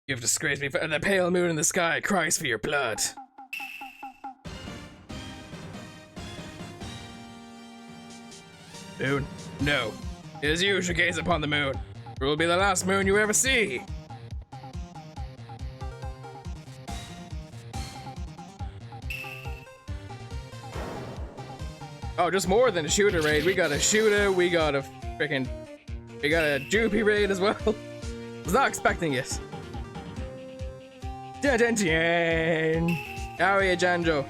You've disgraced me, and the pale moon in the sky cries for your blood. Moon? No. It is you who gaze upon the moon. It will be the last moon you ever see. Oh, just more than a shooter raid. We got a shooter, we got a Droopy raid as well. Was not expecting it. Dun dun dun! How are you, Janjo?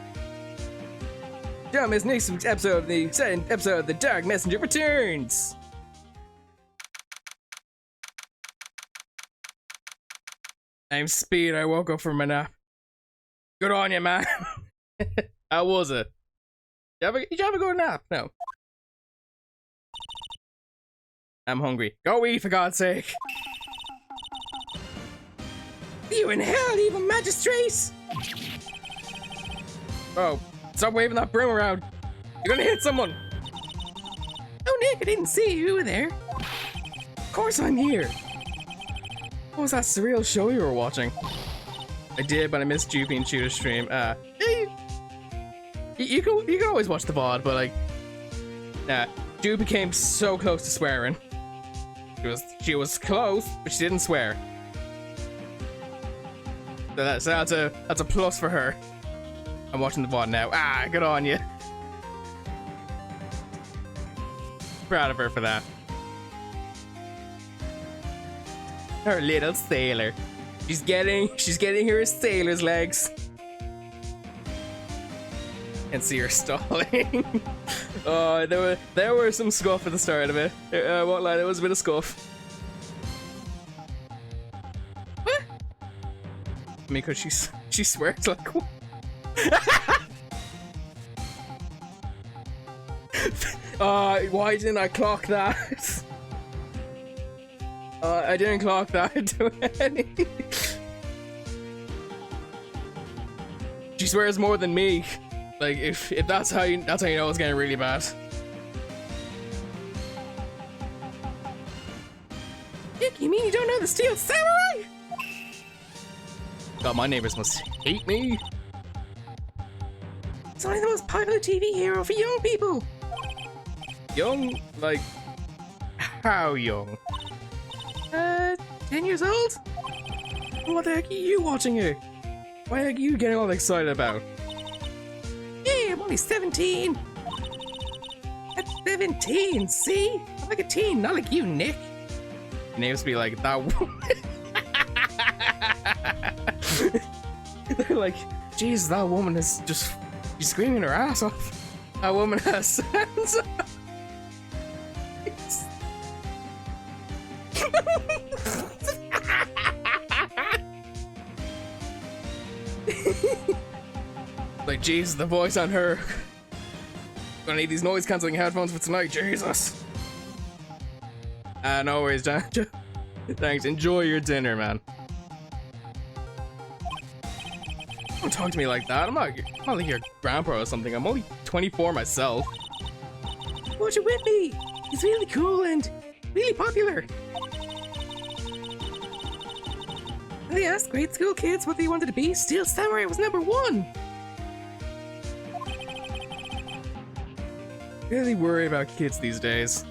Don't miss next week's episode, the second episode of The Dark Messenger Returns! I'm Speed, I woke up from my nap. Good on you, man. How was it? Did you have a good nap? No. I'm hungry. Go eat, for God's sake. You in hell, evil magistrates! Oh, stop waving that broom around. You're gonna hit someone. Oh, Nick, I didn't see you were there. Of course I'm here. What was that surreal show you were watching? I did, but I missed Droopy and Shooter's stream. You can always watch the VOD, but like, nah. Droopy came so close to swearing. She was close, but she didn't swear. So that's a plus for her. I'm watching the VOD now. Ah, good on you. Proud of her for that. Her little sailor. She's getting her sailor's legs. And see her stalling. Oh, there were some scuff at the start of it. I won't lie, there was a bit of scuff. What? I mean, cause she swears like. Why didn't I clock that? I didn't clock that. She swears more than me. Like, if that's how you know it's getting really bad. Nick, you mean you don't know the Steel Samurai? God, my neighbors must hate me. It's only the most popular TV hero for young people. Young? Like, how young? 10 years old? What the heck are you watching here? Why are you getting all excited about? Yeah, I'm only 17. At 17, see? I'm like a teen, not like you, Nick. Your neighbors be like, that woman. They're like, jeez, that woman is just, she's screaming her ass off. That woman has sense. Like, Jesus, the voice on her. Gonna need these noise cancelling headphones for tonight, Jesus. No worries, John. Thanks, enjoy your dinner, man. Don't talk to me like that. I'm not like your grandpa or something. I'm only 24 myself. Watch it with me. He's really cool and really popular. They asked grade school kids what they wanted to be. Steel Samurai was #1. Really worry about kids these days.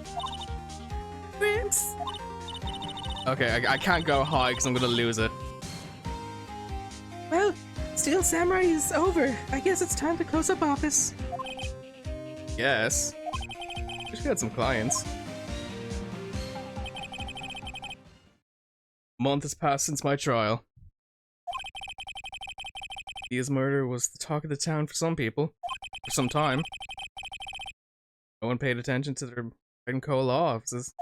Gramps. Okay, I can't go high because I'm gonna lose it. Well, Steel Samurai is over. I guess it's time to close up office. Yes. We should get some clients. A month has passed since my trial. Dia's murder was the talk of the town for some people. For some time. No one paid attention to their Wright & Co. law offices.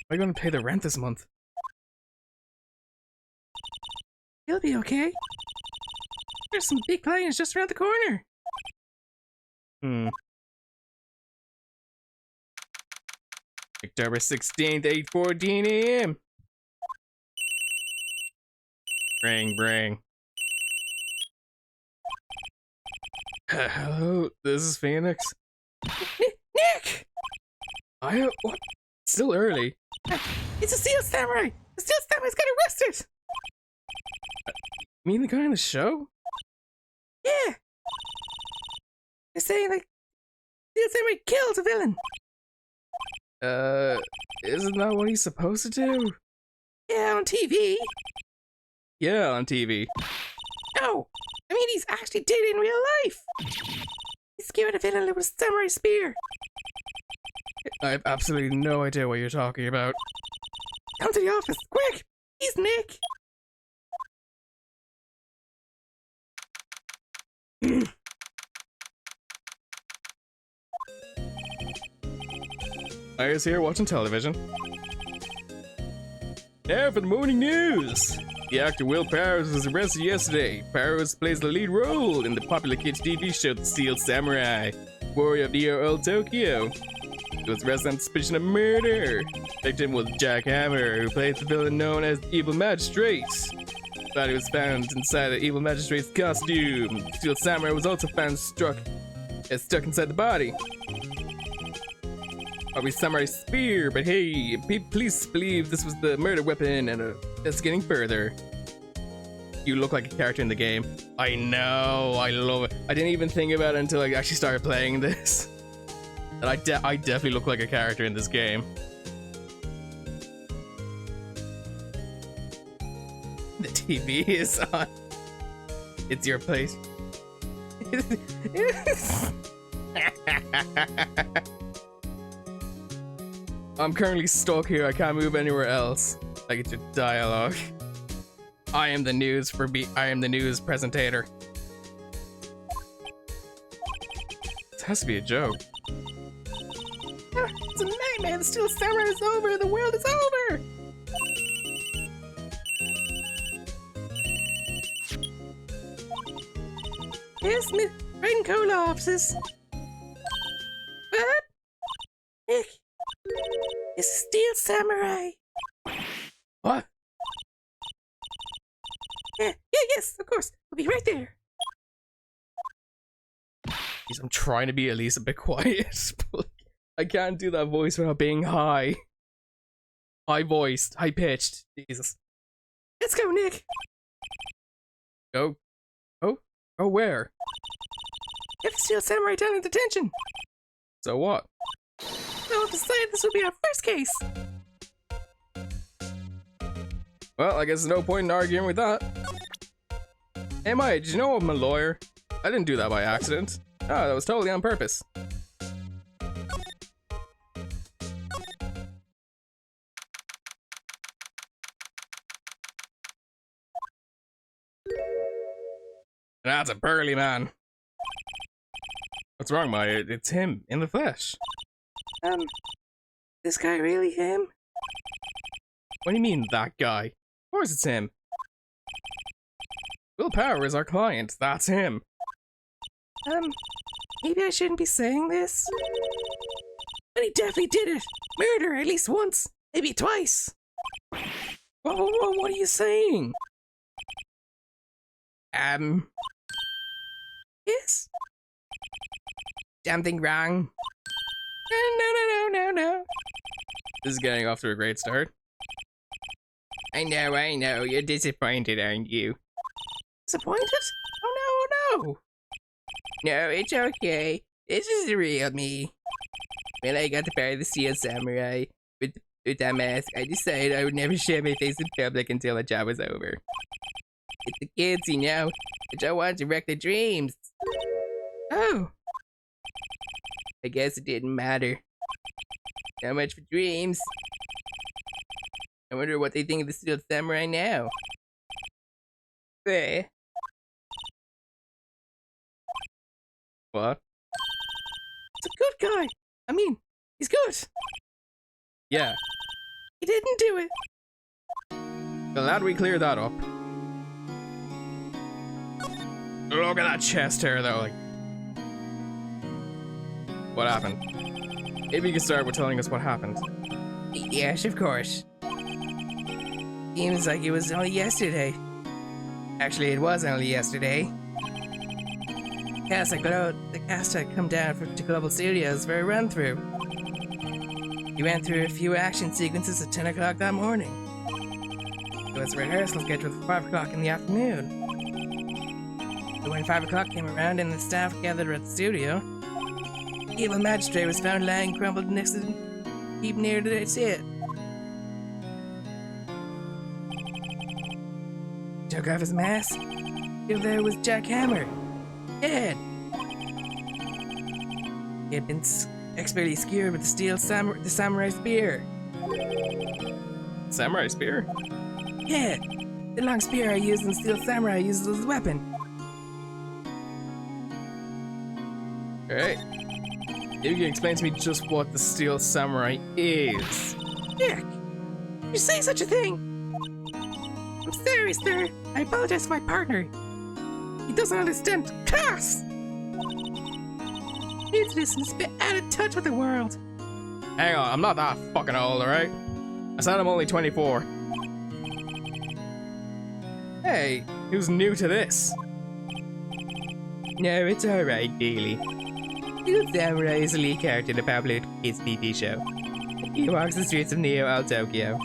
How are you going to pay the rent this month? He'll be okay. There's some big clients just around the corner. October 16th, 8:14 AM. Bring. Hello, this is Phoenix. Nick! What? Still early. It's a Steel Samurai! The Steel Samurai's got arrested! You mean the guy on the show? Yeah! They're saying, like, Steel Samurai killed a villain! Isn't that what he's supposed to do? Yeah, on TV. Yeah, on TV. No! I mean, he's actually did it in real life! He's giving a villain with a samurai spear! I have absolutely no idea what you're talking about. Come to the office, quick! He's Nick! I was here watching television. Now for the morning news! The actor Will Powers was arrested yesterday. Powers plays the lead role in the popular kids TV show The Steel Samurai, Warrior of Neo-Old Tokyo. He was arrested on suspicion of murder. Victim was Jack Hammer, who plays the villain known as Evil Magistrate. Body was found inside the Evil Magistrate's costume. Steel Samurai was also found stuck inside the body. Probably Samurai spear, but hey, police believe this was the murder weapon and investigating further. You look like a character in the game. I know, I love it. I didn't even think about it until I actually started playing this. And I definitely look like a character in this game. The TV is on. It's your place. I'm currently stuck here. I can't move anywhere else. I get your dialogue. I am the news presentator. This has to be a joke. It's a nightmare. The Steel Samurai is over. The world is over. Yes, Miss Wright and Cola offices. What? Nick. It's a Steel Samurai. What? Yes, of course. We'll be right there. Jeez, I'm trying to be at least a bit quiet. But I can't do that voice without being high. High-voiced, high-pitched. Jesus. Let's go, Nick. Go? Oh? Oh, where? Get the Steel Samurai down in detention. So what? I'll decide this will be our first case. Well, I guess there's no point in arguing with that. Hey Maya, did you know I'm a lawyer? I didn't do that by accident. Oh, that was totally on purpose. That's a burly man. What's wrong, Maya? It's him, in the flesh. This guy really him? What do you mean, that guy? Of course it's him. Will Power is our client, that's him. Maybe I shouldn't be saying this? But he definitely did it! Murder at least once, maybe twice! Whoa, what are you saying? Yes? Something wrong? No. This is getting off to a great start. I know. You're disappointed, aren't you? Disappointed? Oh no. No, it's okay. This is the real me. When I got to part of the Steel Samurai with that mask, I decided I would never show my face in public until the job was over. It's the kids, you know. I don't want to wreck their dreams. Oh. I guess it didn't matter. So much for dreams. I wonder what they think of the Steel Samurai now. What? It's a good guy. I mean, he's good. Yeah. He didn't do it. Well, how do we clear that up? Look at that chest hair, though. Like, what happened? Maybe you can start with telling us what happened. Yes, of course. Seems like it was only yesterday. Actually, it was only yesterday. The cast had come down to Global Studios for a run-through. He ran through a few action sequences at 10 o'clock that morning. It was a rehearsal scheduled for 5 o'clock in the afternoon. But when 5 o'clock came around and the staff gathered at the studio, the evil magistrate was found lying crumpled next to the heap near to the set. Took off his mask. If there was Jack Hammer, dead. He had been expertly skewered with the samurai spear. Samurai spear? Yeah, the long spear I used in Steel Samurai uses as a weapon. Alright. You can explain to me just what the Steel Samurai is. Jack, you say such a thing? I'm sorry, sir. I apologize to my partner. He doesn't understand class. He's just a bit out of touch with the world. Hang on, I'm not that fucking old, alright? I said I'm only 24. Hey, who's new to this? No, it's alright, Daily. Steel Samurai is a lead character in the popular kids TV show. He walks the streets of Neo Tokyo,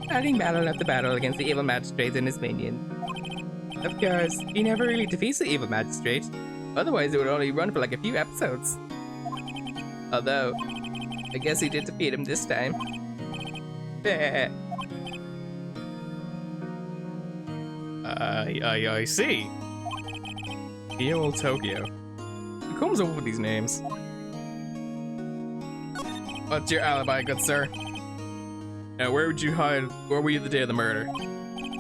fighting battle after battle against the evil magistrate and his minions. Of course, he never really defeats the evil magistrate, otherwise it would only run for like a few episodes. Although, I guess he did defeat him this time. I see. Neo Tokyo. Who comes up with these names? What's your alibi, good sir? Now, where would you hide? Where were you the day of the murder?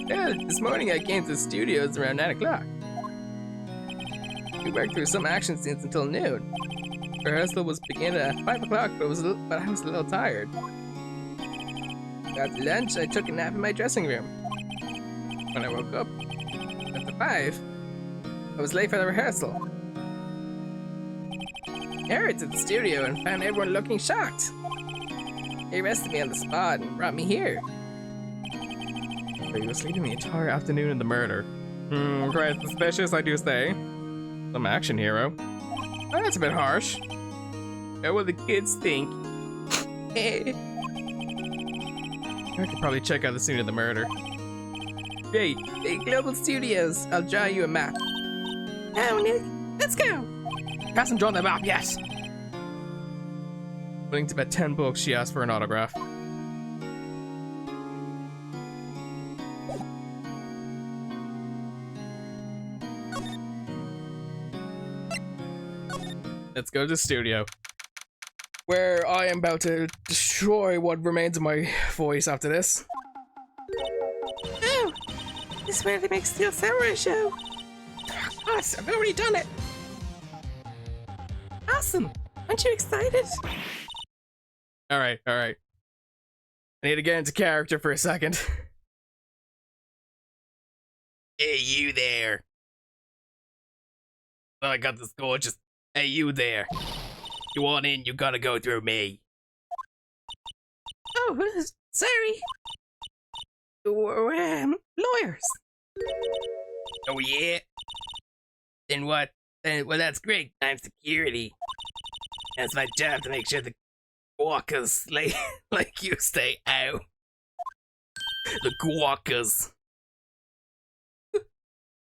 Yeah, this morning I came to the studios around 9 o'clock. We worked through some action scenes until noon. Rehearsal was beginning at 5 o'clock, but I was a little tired. After lunch, I took a nap in my dressing room. When I woke up, after 5, I was late for the rehearsal. I hurried to the studio and found everyone looking shocked. They arrested me on the spot and brought me here. So you were sleeping the entire afternoon in the murder. Quite suspicious, I do say. Some action hero. Oh, that's a bit harsh. What will the kids think? I could probably check out the scene of the murder. Great. Hey, Global Studios. I'll draw you a map. Oh, Nick. Let's go. Hasn't drawn the map yet. Willing to bet 10 books she asked for an autograph. Let's go to the studio, where I am about to destroy what remains of my voice after this. Oh, this is where they make Steel Samurai show. Us, I've already done it. Awesome, aren't you excited? All right. I need to get into character for a second. Hey, you there. Oh, I got this gorgeous. Hey, you there. You want in, you gotta go through me. Oh, sorry. We're lawyers. Oh, yeah? Then what? Well, that's great. I'm security. That's my job to make sure the walkers like you stay out. The walkers.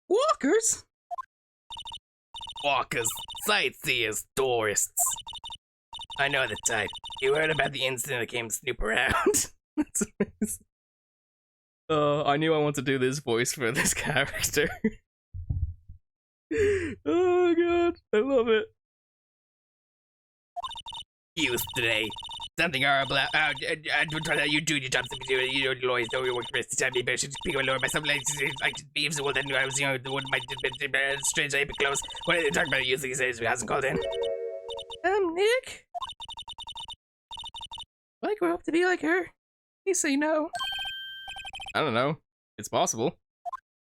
Walkers? Walkers, sightseers, tourists. I know the type. You heard about the incident that came to snoop around. That's amazing. I knew I wanted to do this voice for this character. Oh god, I love it. Use today. Something horrible. You do your job. You know, lawyers don't work the rest of the time. Maybe I should speak a lawyer myself. Like be if well, then I was the one might strange. I be close. What are they talking about? Usually says who hasn't called in. Nick. I grow up to be like her. You say no. I don't know. It's possible.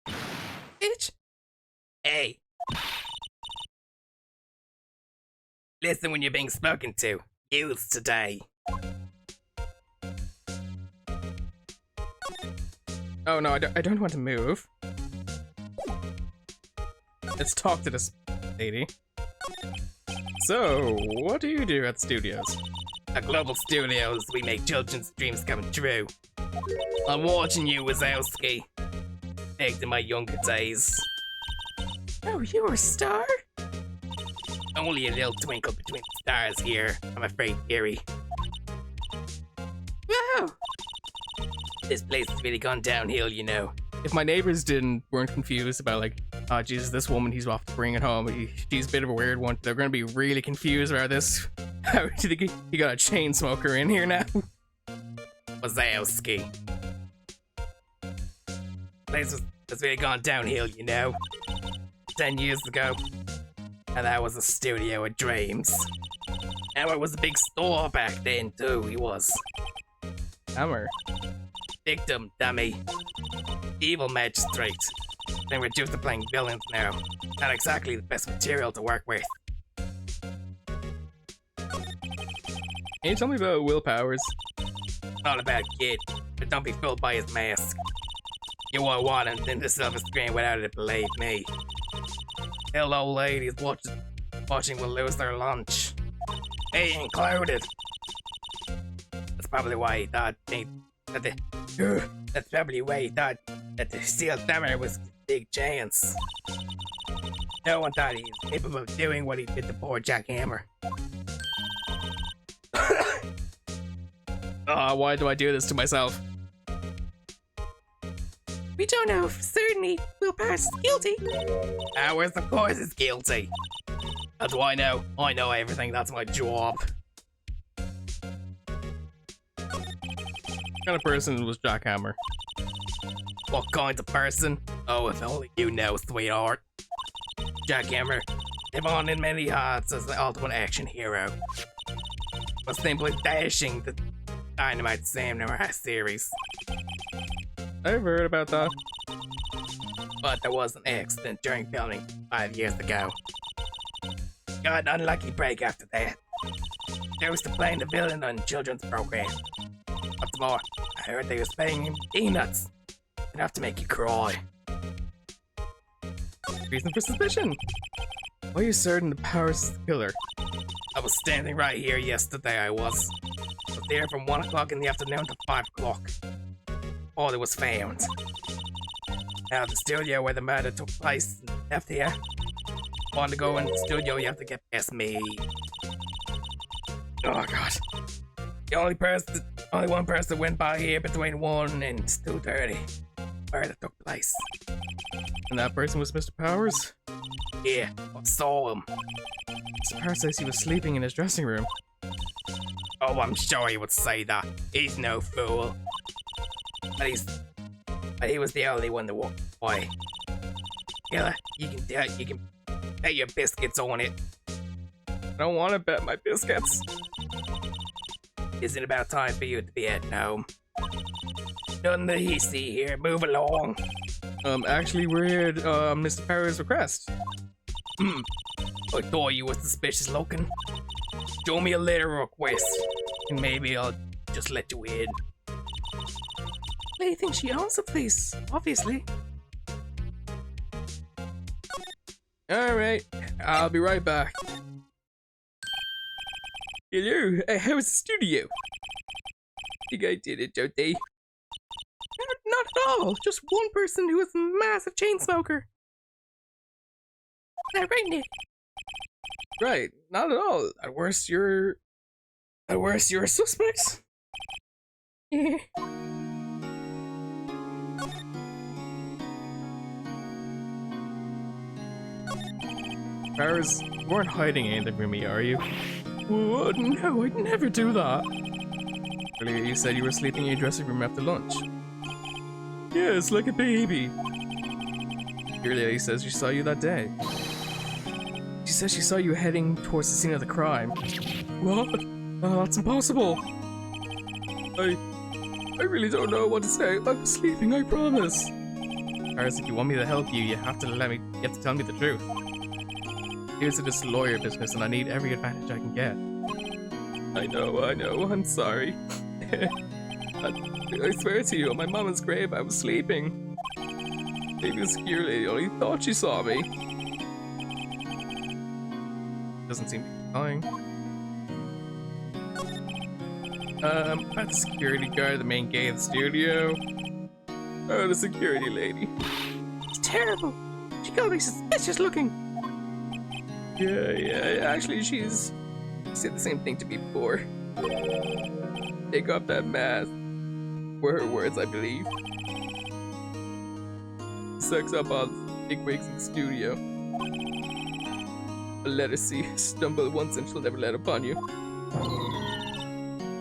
Bitch. Hey. Listen when you're being spoken to. Use today. Oh no, I don't want to move. Let's talk to this lady. So, what do you do at studios? At Global Studios, we make children's dreams come true. I'm watching you, Wazowski. Back to my younger days. Oh, you're a star? Only a little twinkle between the stars here, I'm afraid, Gary. Wow! This place has really gone downhill, you know. If my neighbors weren't confused about like, oh Jesus, this woman he's off to bring it home, she's a bit of a weird one, they're gonna be really confused about this. How do you think he got a chain smoker in here now? Wazowski. Place has really gone downhill, you know. 10 years ago. And that was a studio of dreams. And it was a big store back then too, he was. Hammer. Victim, dummy. Evil magistrate. Been reduced to playing villains now. Not exactly the best material to work with. Can you tell me about Will Powers? Not a bad kid, but don't be fooled by his mask. You won't want him in the silver screen without it, believe me. Hell, old ladies watching will lose their lunch. Me included. That's probably why he thought that's probably why he thought that the Steel Hammer was a big chance. No one thought he was capable of doing what he did to poor Jack Hammer. Why do I do this to myself? We don't know for certainty Will Powers is guilty. Powers, of course, is guilty. How do I know? I know everything, that's my job. What kind of person was Jack Hammer? What kind of person? Oh, if only you know, sweetheart. Jack Hammer, live on in many hearts as the ultimate action hero. Was simply dashing the Dynamite Sam Noir series. I've heard about that. But there was an accident during filming 5 years ago. Got an unlucky break after that. Chose to play the villain on children's program. What's more, I heard they was paying him peanuts. Enough to make you cry. Reason for suspicion. Why are you certain the Powers is the killer? I was standing right here yesterday, I was there from 1 o'clock in the afternoon to 5 o'clock. All it was found. Now the studio where the murder took place left here. Want to go in the studio, you have to get past me. Oh god. The only one person went by here between 1 and 2:30. Where that took place. And that person was Mr. Powers? Yeah, I saw him. Mr. Powers says he was sleeping in his dressing room. Oh, I'm sure he would say that. He's no fool. But he was the only one to walk by. Yeah, you can bet your biscuits on it. I don't want to bet my biscuits. Isn't it about time for you to be heading home? Nothing that he see here. Move along. Actually, we're here at Mr. Powers' request. I thought you were suspicious looking. Show me a letter request, and maybe I'll just let you in. They think she owns the place, obviously. Alright, I'll be right back. Hello, how's the studio? Think I did it, don't they? Not at all, just one person who is a massive chain smoker. Is that right, Nick? Right, not at all. At worst, you're a suspect. Yeah. Powers, you weren't hiding anything from me, are you? What? No, I'd never do that. Earlier you said you were sleeping in your dressing room after lunch. Yes, like a baby. Your lady says she saw you that day. She says she saw you heading towards the scene of the crime. What? Oh, that's impossible. I really don't know what to say. I'm sleeping, I promise. Powers, if you want me to help you, you have to tell me the truth. Here's to this lawyer business, and I need every advantage I can get. I know, I'm sorry. I swear to you, on my mama's grave, I was sleeping. Maybe the security lady only thought she saw me. Doesn't seem to be lying. At the security guard at the main gate of the studio. Oh, the security lady. It's terrible. She got me suspicious looking. Yeah, actually she said the same thing to me before. Take off that mask. Were her words, I believe. Sucks up all the bigwigs in the studio. But let her see. Stumble once and she'll never let upon you.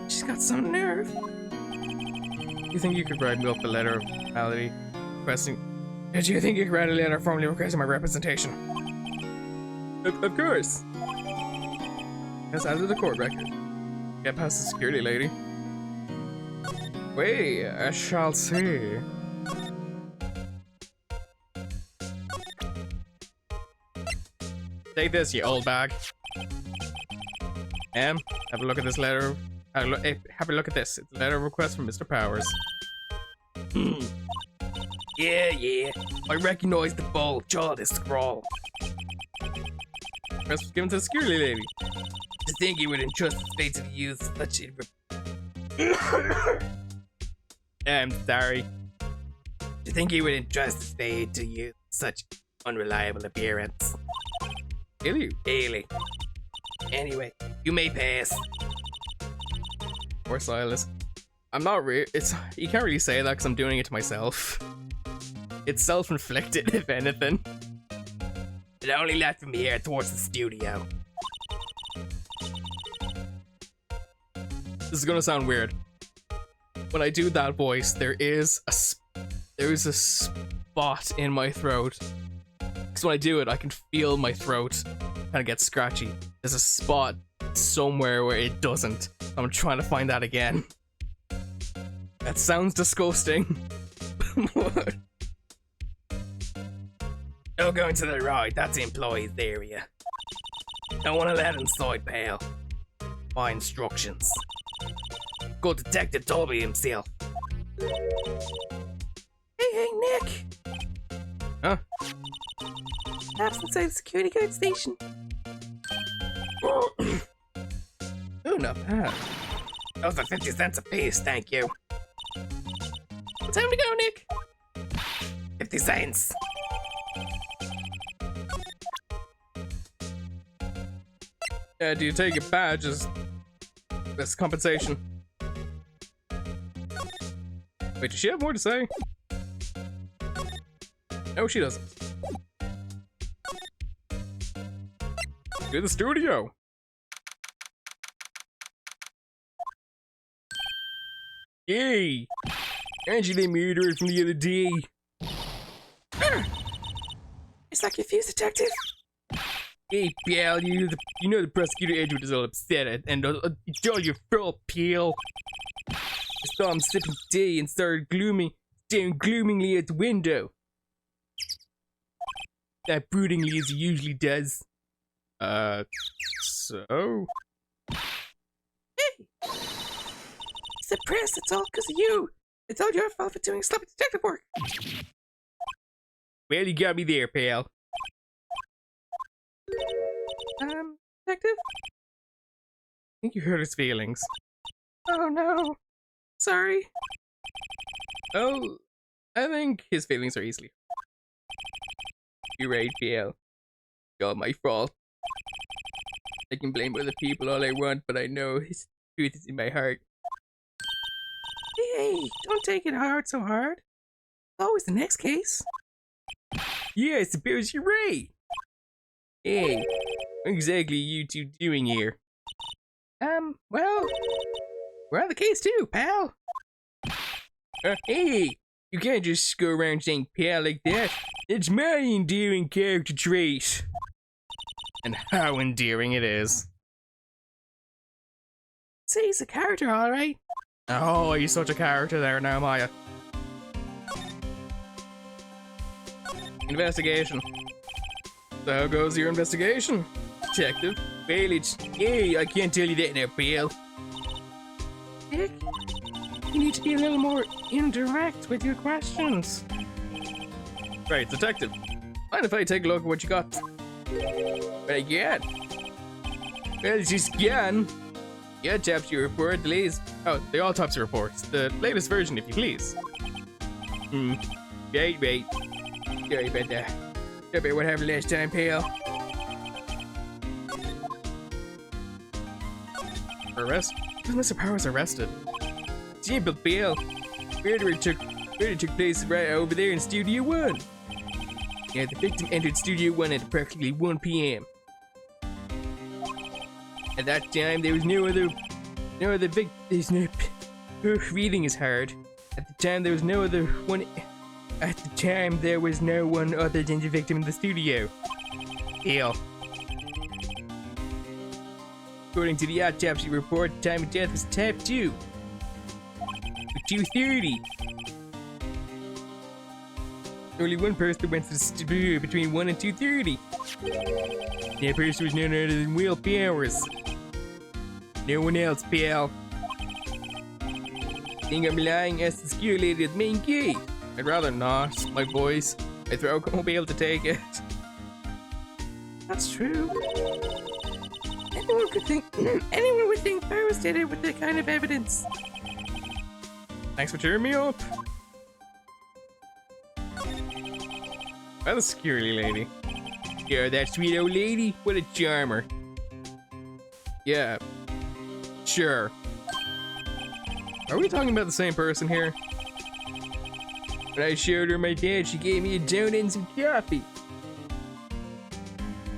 She's got some nerve. You think you could write me up a letter of formality requesting? Did you think you could write a letter formally requesting my representation? Of course. That's out of the court record. Get past the security lady. Wait, I shall see. Take this, you old bag. Have a look at this letter. Have a look at this. It's a letter of request from Mr. Powers. Yeah. I recognize the bold, childish scrawl. Request was given to the security lady. To think he would entrust the fate of the youth such I'm sorry. To think he would entrust his fate to you such unreliable appearance. Really? Anyway, you may pass. Poor Silas. I'm not you can't really say that because I'm doing it to myself. It's self-inflicted, if anything. It only led from here towards the studio. This is gonna sound weird. When I do that voice, there is a spot in my throat. Because when I do it, I can feel my throat kind of get scratchy. There's a spot somewhere where it doesn't. I'm trying to find that again. That sounds disgusting. No going to the right, that's the employee's area. Don't want to let inside, pal. My instructions. Good Detective Toby himself. Hey, Nick! Huh? Perhaps inside the security guard station. Ooh, not bad. Those are 50 cents a piece, thank you. Time to go, Nick. 50 cents. Do you take your badge as compensation? Wait, does she have more to say? No, she doesn't. To the studio. Yay! Angela murdered from the other day. It's like confused, detective. Hey, pal, you know the prosecutor Edward is all upset and it's all your fault, pal. I saw him sipping tea and started staring gloomingly at the window. That broodingly as he usually does. So? Hey! Suppressed, it's all because of you. It's all your fault for doing sloppy detective work. Well, you got me there, pal. Detective? I think you hurt his feelings. Oh no. Sorry. Oh, I think his feelings are easily. You're right, PL. It's all my fault. I can blame other people all I want, but I know his truth is in my heart. Hey, don't take it so hard. It's always the next case. Yeah, I suppose you're right. Hey, what exactly are you two doing here? Well, we're on the case too, pal. Hey, you can't just go around saying pal like that. It's my endearing character trait. And how endearing it is. See, he's a character, alright. Oh, you're such a character there now, Maya. Investigation. So how goes your investigation, detective? Well, hey, I can't tell you that now, pal. Nick, you need to be a little more indirect with your questions. Right, detective. Mind if I take a look at what you got? What I got? Well, it's just gone. The autopsy report, the latest. Oh, the autopsy reports. The latest version, if you please. Wait. Sorry about that. Sorry about what happened last time, pal. Arrest? Who's Mr. Powers arrested? Simple, pal. Murder took place right over there in Studio 1. Yeah, the victim entered Studio 1 at approximately 1 p.m. At that time, there was no other there's no, reading is hard. At the time, there was no one other than the victim in the studio. Hell. According to the autopsy report, the time of death was type 2. 2:30. Only one person went to the studio between 1 and 2:30. That person was none other than Will Powers. No one else, pal. Think I'm lying? Ask the security lady at the main gate. I'd rather not, my boys. My throat won't be able to take it. That's true. Anyone would think Powers did it with that kind of evidence. Thanks for cheering me up. Well, the security lady. Yeah, that sweet old lady? What a charmer. Yeah. Sure. Are we talking about the same person here? When I showed her my dad, she gave me a donut and some coffee.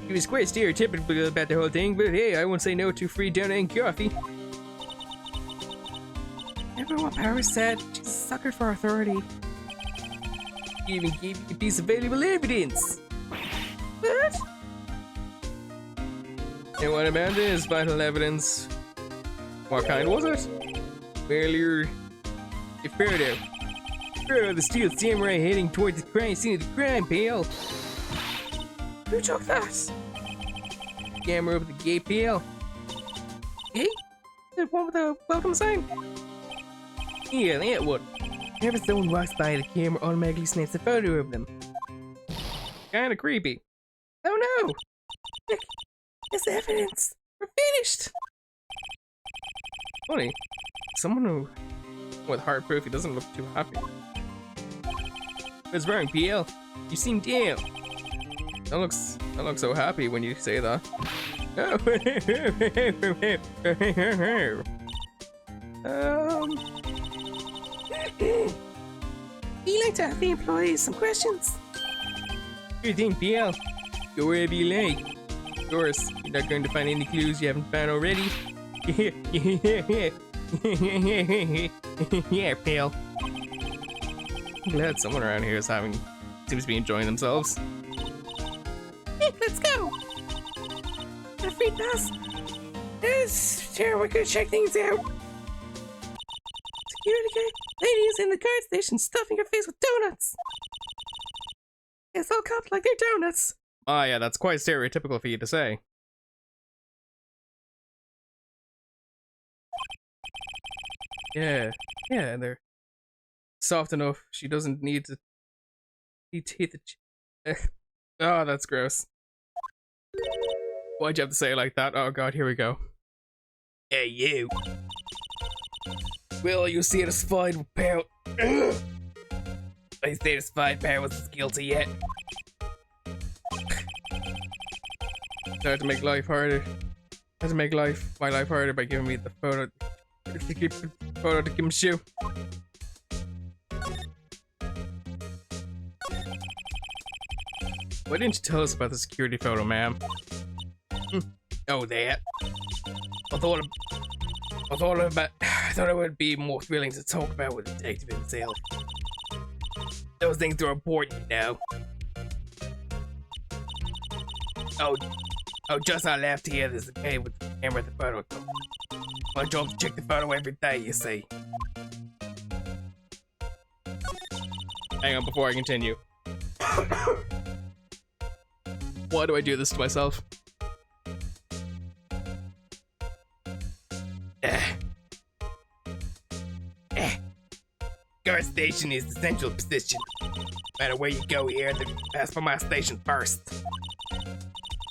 She was quite stereotypical about the whole thing, but hey, I won't say no to free donut and coffee. Remember what Powers said? She's a sucker for authority. She even gave you a piece of valuable evidence. What? And what about this vital evidence? What kind was it? Well, a photo. Photo of the steel samurai heading towards the crime scene of the crime, pal. Who took that? Camera over the gate, pal. Hey? The one with the welcome sign? Yeah, that one. Whenever someone walks by, the camera automatically snaps a photo of them. Kinda creepy. Oh no! Look, there's evidence. We're finished! Funny. Someone who with hard proof, he doesn't look too happy. What's wrong, PL? You seem down. Don't look so happy when you say that. You like to ask the employees some questions? Sure thing, PL. Go wherever you like. Of course, you're not going to find any clues you haven't found already. Yeah, pal. I'm glad someone around here seems to be enjoying themselves. Hey, let's go! A free pass? Sure, we're gonna check things out. Security guy, lady is in the guard station stuffing her face with donuts. Yes, all cops like their donuts. Ah, yeah, that's quite stereotypical for you to say. Yeah, they're soft enough. She doesn't need to eat the oh, that's gross. Why'd you have to say it like that? Oh god, here we go. Hey, you. Well, you satisfied with Power? Are you satisfied Powers is guilty yet? I had to make life harder. I had to make my life harder by giving me the photo. Photo to give him shoe. Why didn't you tell us about the security photo, ma'am? Oh, that. I thought it would be more thrilling to talk about with the detective himself. Those things are important, you know. Oh, just on left here, there's a guy with the camera at the photo. My job to check the photo every day, you see. Hang on, before I continue. Why do I do this to myself? Guard station is the central position. No matter where you go here, they pass by my station first.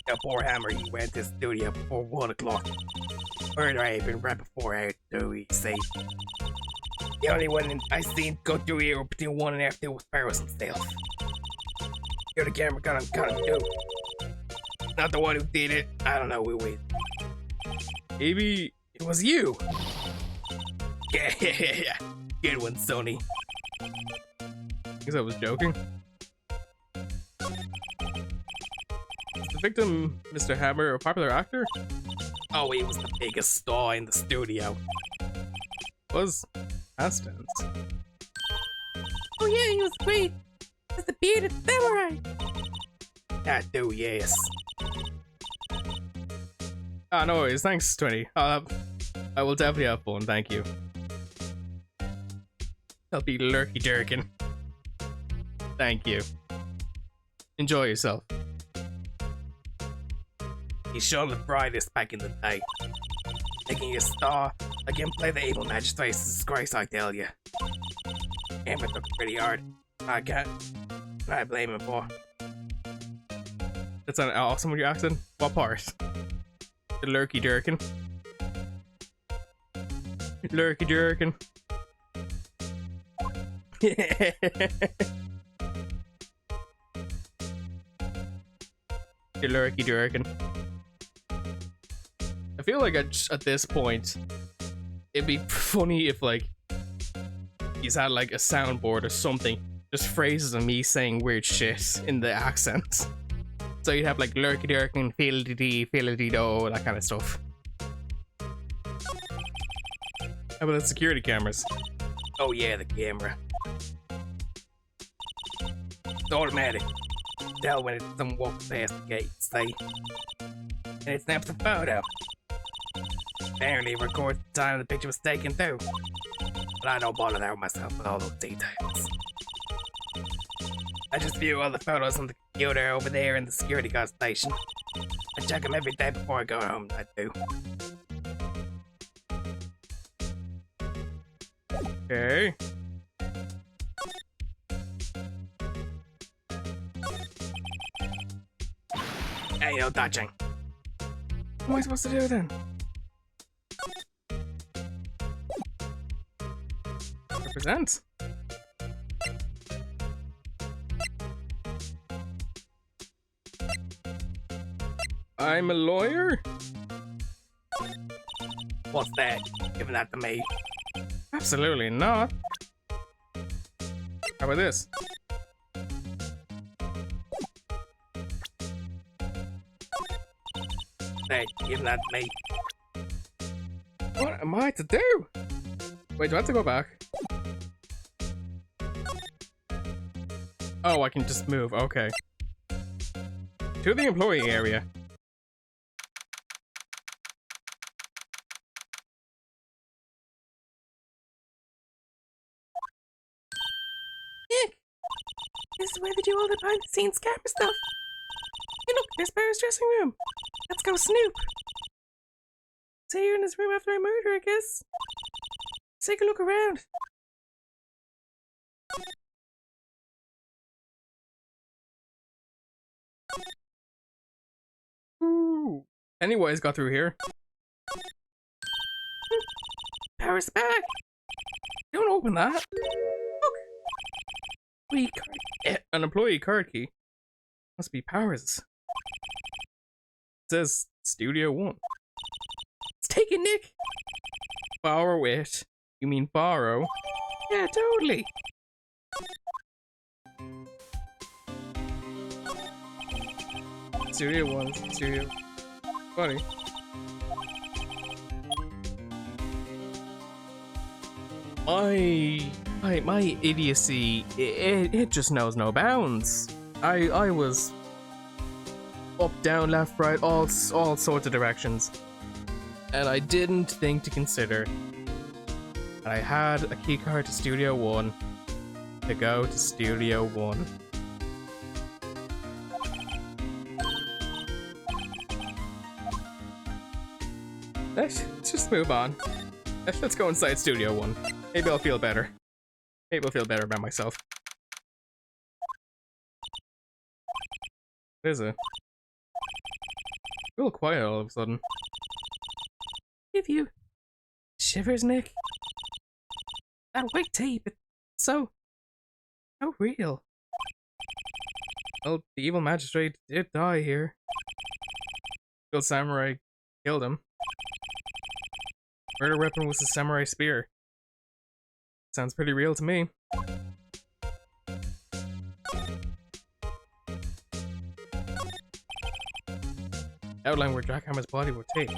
Now, poor Hammer, he went to the studio before 1 o'clock. Word I been right before I do we say. The only one I seen go through here between 1.5 2 was Pharaoh's himself. You're the camera gonna do. Not the one who did it. I don't know who it. Maybe it was you. Yeah. Good one, Sony. Guess I was joking. Is the victim Mr. Hammer a popular actor? Oh, he was the biggest star in the studio. Was past tense. Oh yeah, he was great. With the bearded samurai. That do, yes. Ah, no worries. Thanks, 20. I will definitely have fun. Thank you. I'll be lurky jerkin. Thank you. Enjoy yourself. He's sure the brightest back in the day. Making you a star, again play the evil magistrate's disgrace, I tell you. Amber took pretty hard. I can't. I blame him for. That's an awesome with your accent. What part? The lurky jerkin. Lurky jerkin. The lurky jerkin. I feel like at this point, it'd be funny if like he's had like a soundboard or something, just phrases of me saying weird shit in the accent. So you'd have like lurky dirkin, fiddly fiddly do, that kind of stuff. How about the security cameras? Oh yeah, the camera. It's automatic. Tell when someone walks past the gate, say, and it snaps a photo. Apparently it records the time the picture was taken too. But I don't bother that myself with all those details. I just view all the photos on the computer over there in the security guard station. I check them every day before I go home, I do. Okay. Hey, no dodging. What am I supposed to do then? Represent? I'm a lawyer? What's that? Giving that to me? Absolutely not. How about this? Hey, giving that to me. What am I to do? Wait, do I have to go back? Oh, I can just move. Okay. To the employee area. Nick! This is where they do all the behind-the-scenes camera stuff. Hey look, there's Barry's dressing room. Let's go snoop. Stay here in his room after I murder, I guess. Let's take a look around. Ooh. Anyways, got through here. Power's back. Don't open that. Look. Employee card. An employee card key. Must be Powers. It says Studio 1. Let's take it, Nick. Borrow it. You mean borrow? Yeah, totally. Studio 1, Studio... Funny. My idiocy, it just knows no bounds. I was up, down, left, right, all sorts of directions. And I didn't think to consider that I had a keycard to Studio 1 to go to Studio 1. Let's just move on. Let's go inside Studio 1. Maybe I'll feel better. Maybe I'll feel better about myself. What is it? I feel quiet all of a sudden. give you shivers, Nick. That white tape, it's so real. Well, the evil magistrate did die here. The samurai killed him. Murder weapon was a samurai spear. Sounds pretty real to me. Outline where Jackhammer's body would take.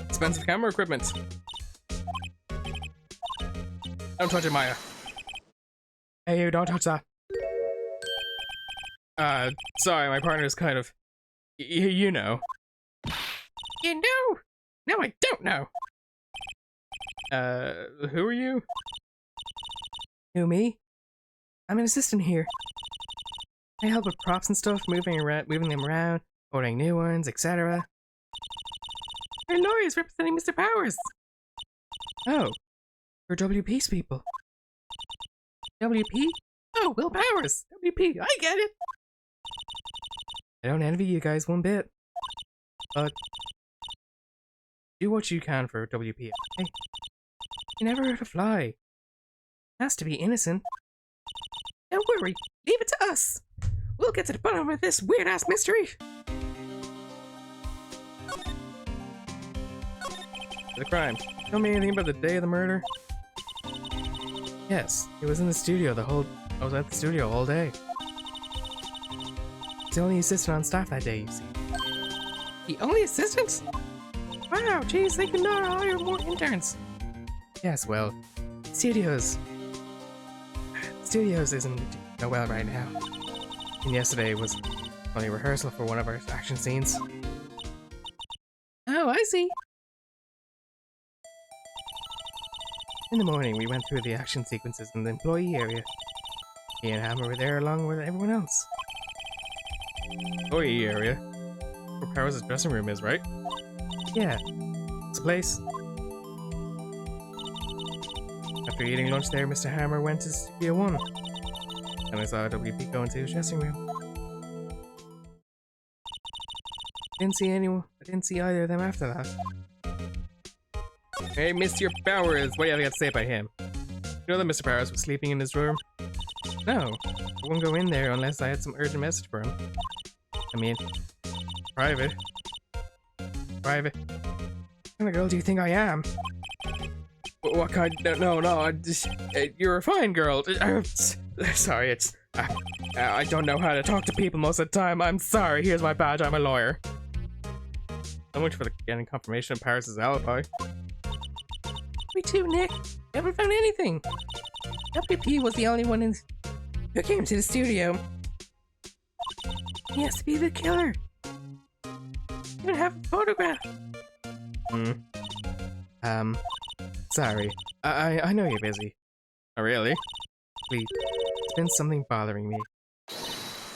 Expensive camera equipment. Don't touch it, Maya. Hey, you don't touch that. Sorry, my partner's kind of... you know. You know? No, I don't know. Who are you? Who, me? I'm an assistant here. I help with props and stuff, moving them around, ordering new ones, etc. Our lawyers representing Mr. Powers. Oh, we're WP's people. WP? Oh, Will Powers. WP, I get it. I don't envy you guys one bit. But do what you can for WP, okay? You never hurt a fly. Has to be innocent. Don't worry, leave it to us. We'll get to the bottom of this weird-ass mystery. The crime. Tell me anything about the day of the murder? Yes, it was in the studio I was at the studio all day. He's the only assistant on staff that day, you see. The only assistant? Wow, geez, they could not hire more interns. Yes, well, Studios isn't doing well right now. And yesterday was only rehearsal for one of our action scenes. Oh, I see. In the morning, we went through the action sequences in the employee area. Me and Hammer were there along with everyone else. Employee area? Where Powers' dressing room is, right? Yeah. It's a place. After eating lunch there, Mr. Hammer went to Studio 1. And I saw WP go into his dressing room. I didn't see either of them after that. Hey, Mr. Powers, what do you have to say about him? You know that Mr. Powers was sleeping in his room? No, I wouldn't go in there unless I had some urgent message for him. I mean, private. Private. What kind of girl do you think I am? What kind? No, you're a fine girl. Sorry, I don't know how to talk to people most of the time. I'm sorry, here's my badge, I'm a lawyer. So much for getting confirmation of Paris' alibi. Me too, Nick. Never found anything. WP was the only one who came to the studio. He has to be the killer. Even have a photograph. Sorry. I know you're busy. Oh, really? Please. There's been something bothering me.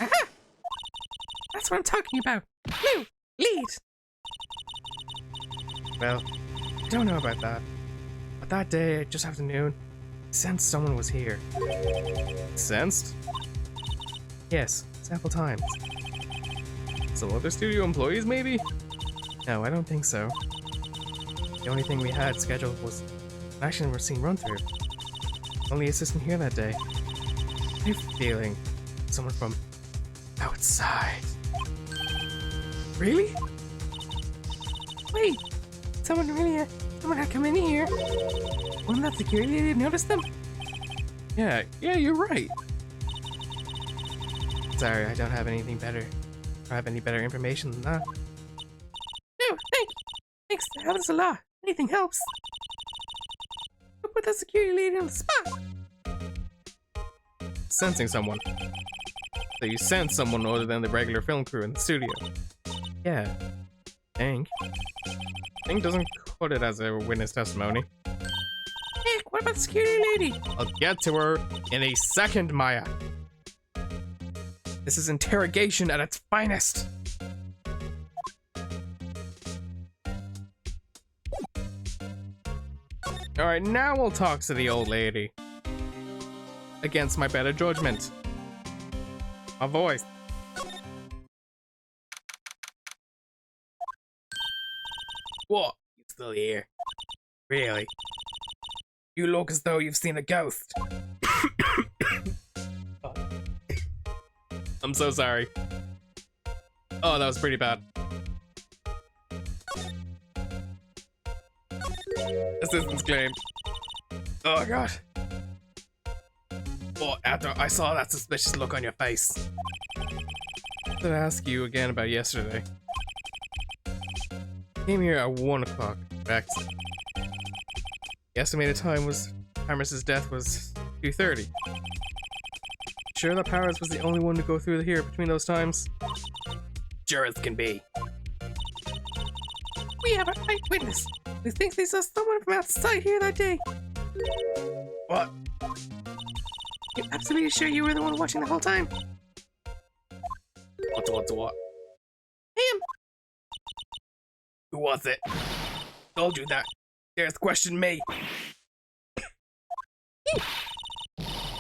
Aha! That's what I'm talking about. Blue! Lead! Well, I don't know about that. But that day, just afternoon, I sensed someone was here. Sensed? Yes, several times. Some other studio employees, maybe? No, I don't think so. The only thing we had scheduled was an action scene run-through. Only assistant here that day. I have a feeling someone from outside. Really? Wait, someone had come in here. Wouldn't that security lady have noticed them? Yeah, you're right. Sorry, I don't have anything better. I have any better information than that. No, thanks. That happens a lot. Anything helps. I'll put that security lady on the spot. Sensing someone. So you sense someone other than the regular film crew in the studio. Yeah. Think doesn't cut it as a witness testimony. Heck, what about the security lady? I'll get to her in a second, Maya. This is interrogation at its finest. Alright, now we'll talk to the old lady. Against my better judgment. My voice. What? You still here? Really? You look as though you've seen a ghost. I'm so sorry. Oh, that was pretty bad. Assistance claimed. Oh god. Well, after I saw that suspicious look on your face. I should ask you again about yesterday. Came here at 1 o'clock, correct? The estimated time was Hammer's death was 2:30. Sure that Powers was the only one to go through here between those times? Sure as can be. We have an eyewitness who thinks they saw someone from outside here that day. What? You're absolutely sure you were the one watching the whole time? What? Him! Who was it? Told you that. Dares to question me.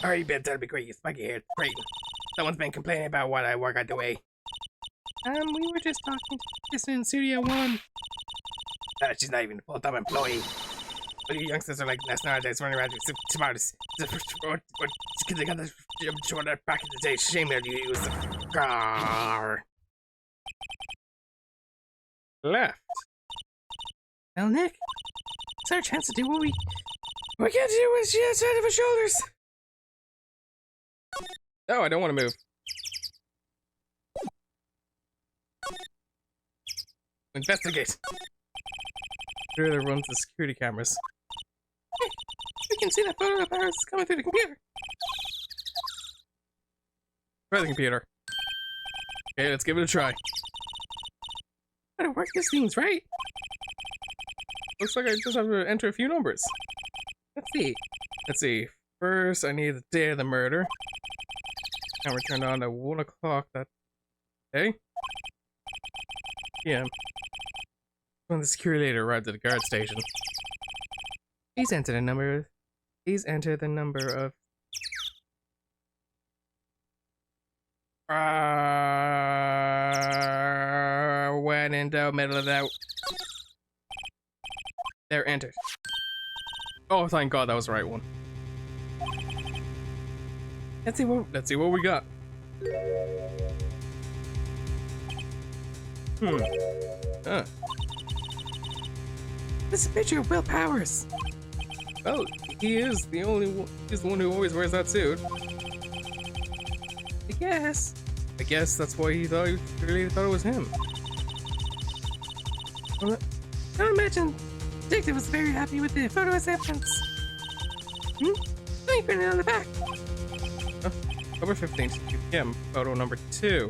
Alright, you better tell me quick, you spiky haired Creighton. Someone's been complaining about what I work out the way. We were just talking to this in Studio 1. She's not even a full-time employee. But you youngsters are like this nowadays, running around smart as because they got this short back in the day. Shame that you use the car. Left. Well, Nick, it's our chance to do what we can't do with the outside of our shoulders. No, I don't want to move. Investigate. Further runs the security cameras. Hey, we can see that photo of ours coming through the computer. Try the computer. Okay, let's give it a try. Gotta work this things, right? Looks like I just have to enter a few numbers. Let's see. First, I need the day of the murder. Camera turned on at 1 o'clock that day. PM. When the security later arrived at the guard station. Please enter the number of... when in doubt, middle of doubt. There, entered. Oh, thank God, that was the right one. Let's see what we got. This is a picture of Will Powers. Well, he is the only one. He's the one who always wears that suit. I guess that's why he really thought it was him. Well, I imagine the detective was very happy with the photo as evidence. Let me print it on the back. October 15th, 2 p.m. Photo number 2.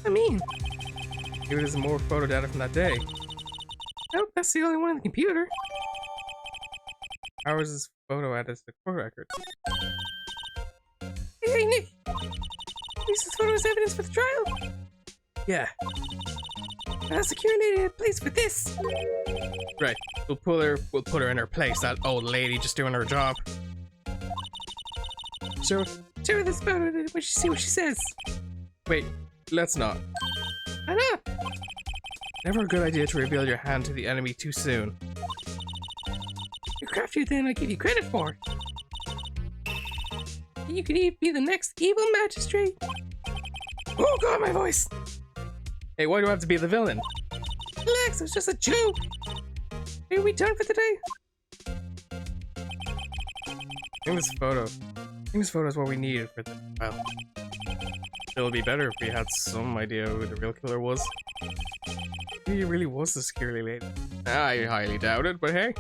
I mean, maybe there's more photo data from that day. Nope, that's the only one in the computer. Powers' photo added to the court record. Hey, Nick! Use this photo as evidence for the trial? Yeah. I'll secure a lady in place for this. Right, we'll put her in her place, that old lady just doing her job. Show her this photo and see what she says. Wait, let's not. Why not? Never a good idea to reveal your hand to the enemy too soon. You're craftier than I give you credit for. You could be the next evil magistrate. Oh God, my voice! Hey, why do I have to be the villain? Relax, it was just a joke. Are we done for today? I think this photo is what we needed for the well. It would be better if we had some idea who the real killer was. Maybe he really was the security lady. I highly doubt it, but hey.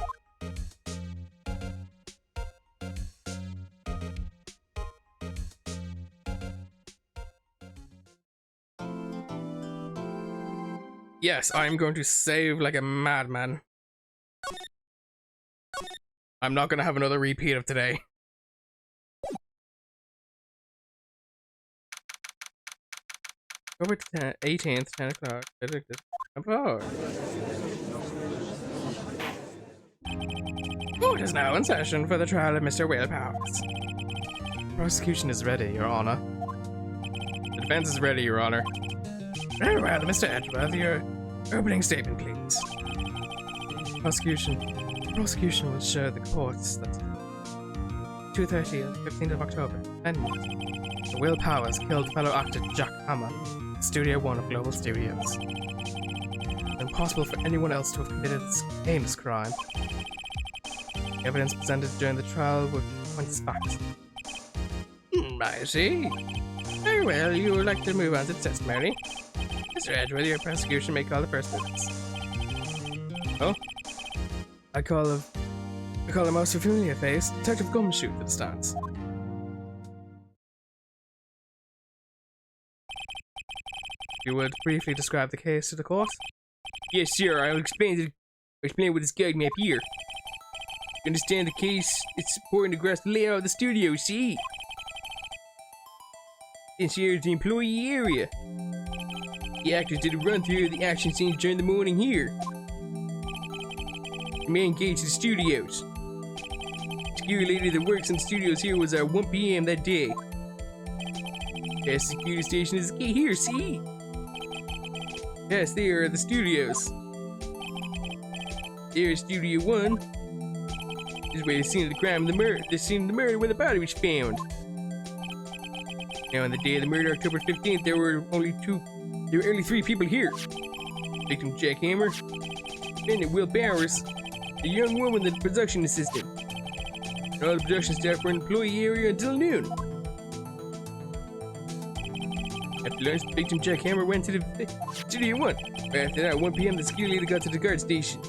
Yes, I'm going to save like a madman. I'm not gonna have another repeat of today. October 18th, 10 o'clock. Court is now in session for the trial of Mr. Will Powers. Prosecution is ready, Your Honor. The defense is ready, Your Honor. Very well, Mr. Edgeworth, your opening statement, please. Prosecution will show the courts that 2:30 on 15th of October, and the Will Powers killed fellow actor Jack Hammer at Studio One of Global Studios. It's impossible for anyone else to have committed this heinous crime. The evidence presented during the trial would point as fact. I see. Very well, you would like to move on to the testimony. Mr. Edgeworth, your prosecution may call the first witness. Oh? I call the most familiar face, Detective Gumshoe, to the stance. You would briefly describe the case to the court? Yes, sir. I'll explain what this guide map here. To understand the case, it's important to grasp the layout of the studio, see? This here is the employee area. The actors did a run-through of the action scenes during the morning here. The main gate to the studios. The security lady that works in the studios here was at 1 p.m. that day. The security station is the gate here, see? Yes, there are the studios. There's Studio 1. This is where the scene of the crime and the murder. The scene of the murder where the body was found. Now, on the day of the murder, October 15th, there were only 3 people here. Victim Jack Hammer, defendant Will Powers, a young woman, the production assistant. And all the production staff were in the employee area until noon. After lunch, the victim Jack Hammer went to the Studio 1. After that, at 1 p.m., the security leader got to the guard station.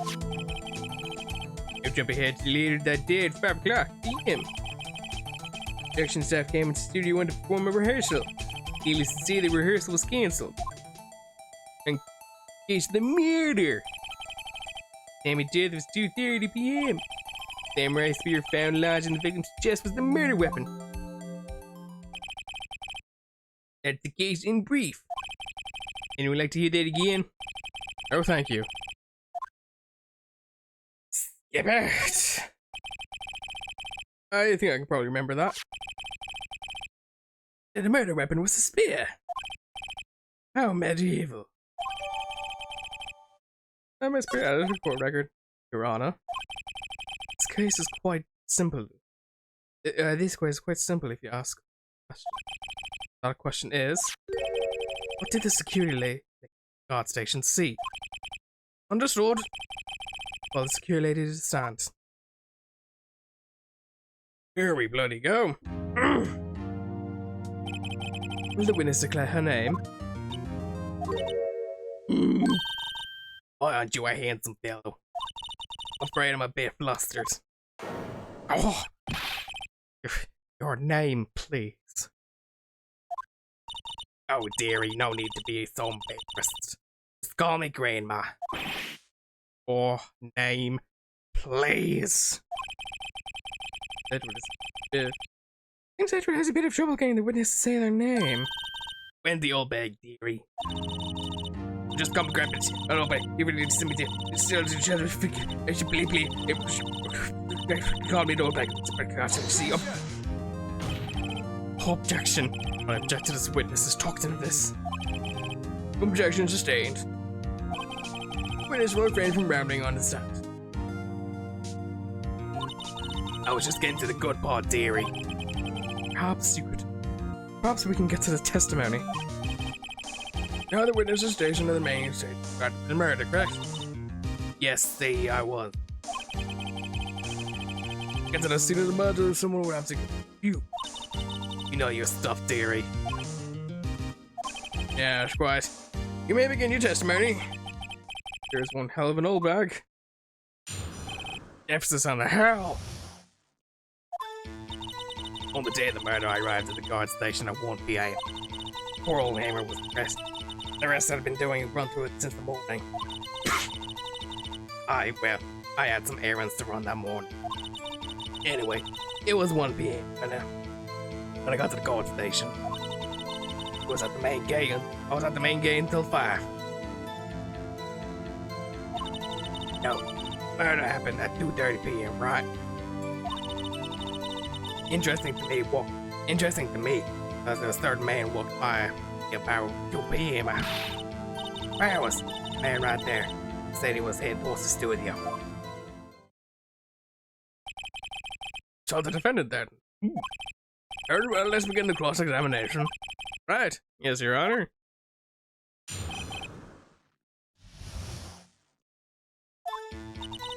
Now jump ahead to later that day at 5 o'clock p.m. Production staff came into Studio 1 to perform a rehearsal. Needless to say, the rehearsal was cancelled. In case of the murder. Time of death was 2:30 p.m. Samurai spear found lodged in the victim's chest was the murder weapon. That's the case in brief. Anyone like to hear that again? Oh, thank you. Skip it! I think I can probably remember that. The murder weapon was a spear. How medieval. I must be added to court record, Your Honor. This case is quite simple. This case is quite simple if you ask a question. That question is, what did the security lady guard station see? Understood. Well, the security lady did stand. Here we bloody go. Will the witness declare her name? Why aren't you a handsome fellow? I'm afraid I'm a bit flustered. Oh! Your name, please. Oh, dearie, no need to be so embarrassed. Just call me Grandma. Your name, please. Seems Edward has a bit of trouble getting the witness to say their name. When the old bag, dearie. Just come grab it. I don't know, you really need to send me to still each other. I should please. Call me the old bag. See, objection. I object to this witness is talked into this. Objection sustained. Witness will refrain from rambling on the stand. I was just getting to the good part, dearie. Perhaps we can get to the testimony. Now the witness is stationed in the main stage. Got the murder, correct? Yes, see, I was. Get to the scene of the murder, someone would have to you. You know your stuff, dearie. Yeah, that's quite. You may begin your testimony. Here's one hell of an old bag. Emphasis on the hell. On the day of the murder, I arrived at the guard station at 1 p.m. Poor old Hammer was arrested. The rest had been doing a run through it since the morning. I had some errands to run that morning. Anyway, it was 1 p.m. when I got to the guard station. I was at the main gate until 5. No, murder happened at 2:30 p.m., right? Interesting to me, because a third man walked by about to be here, man. Powers, man right there, said he was heading towards the studio. So the defendant then. Very well, let's begin the cross-examination. Right. Yes, Your Honor.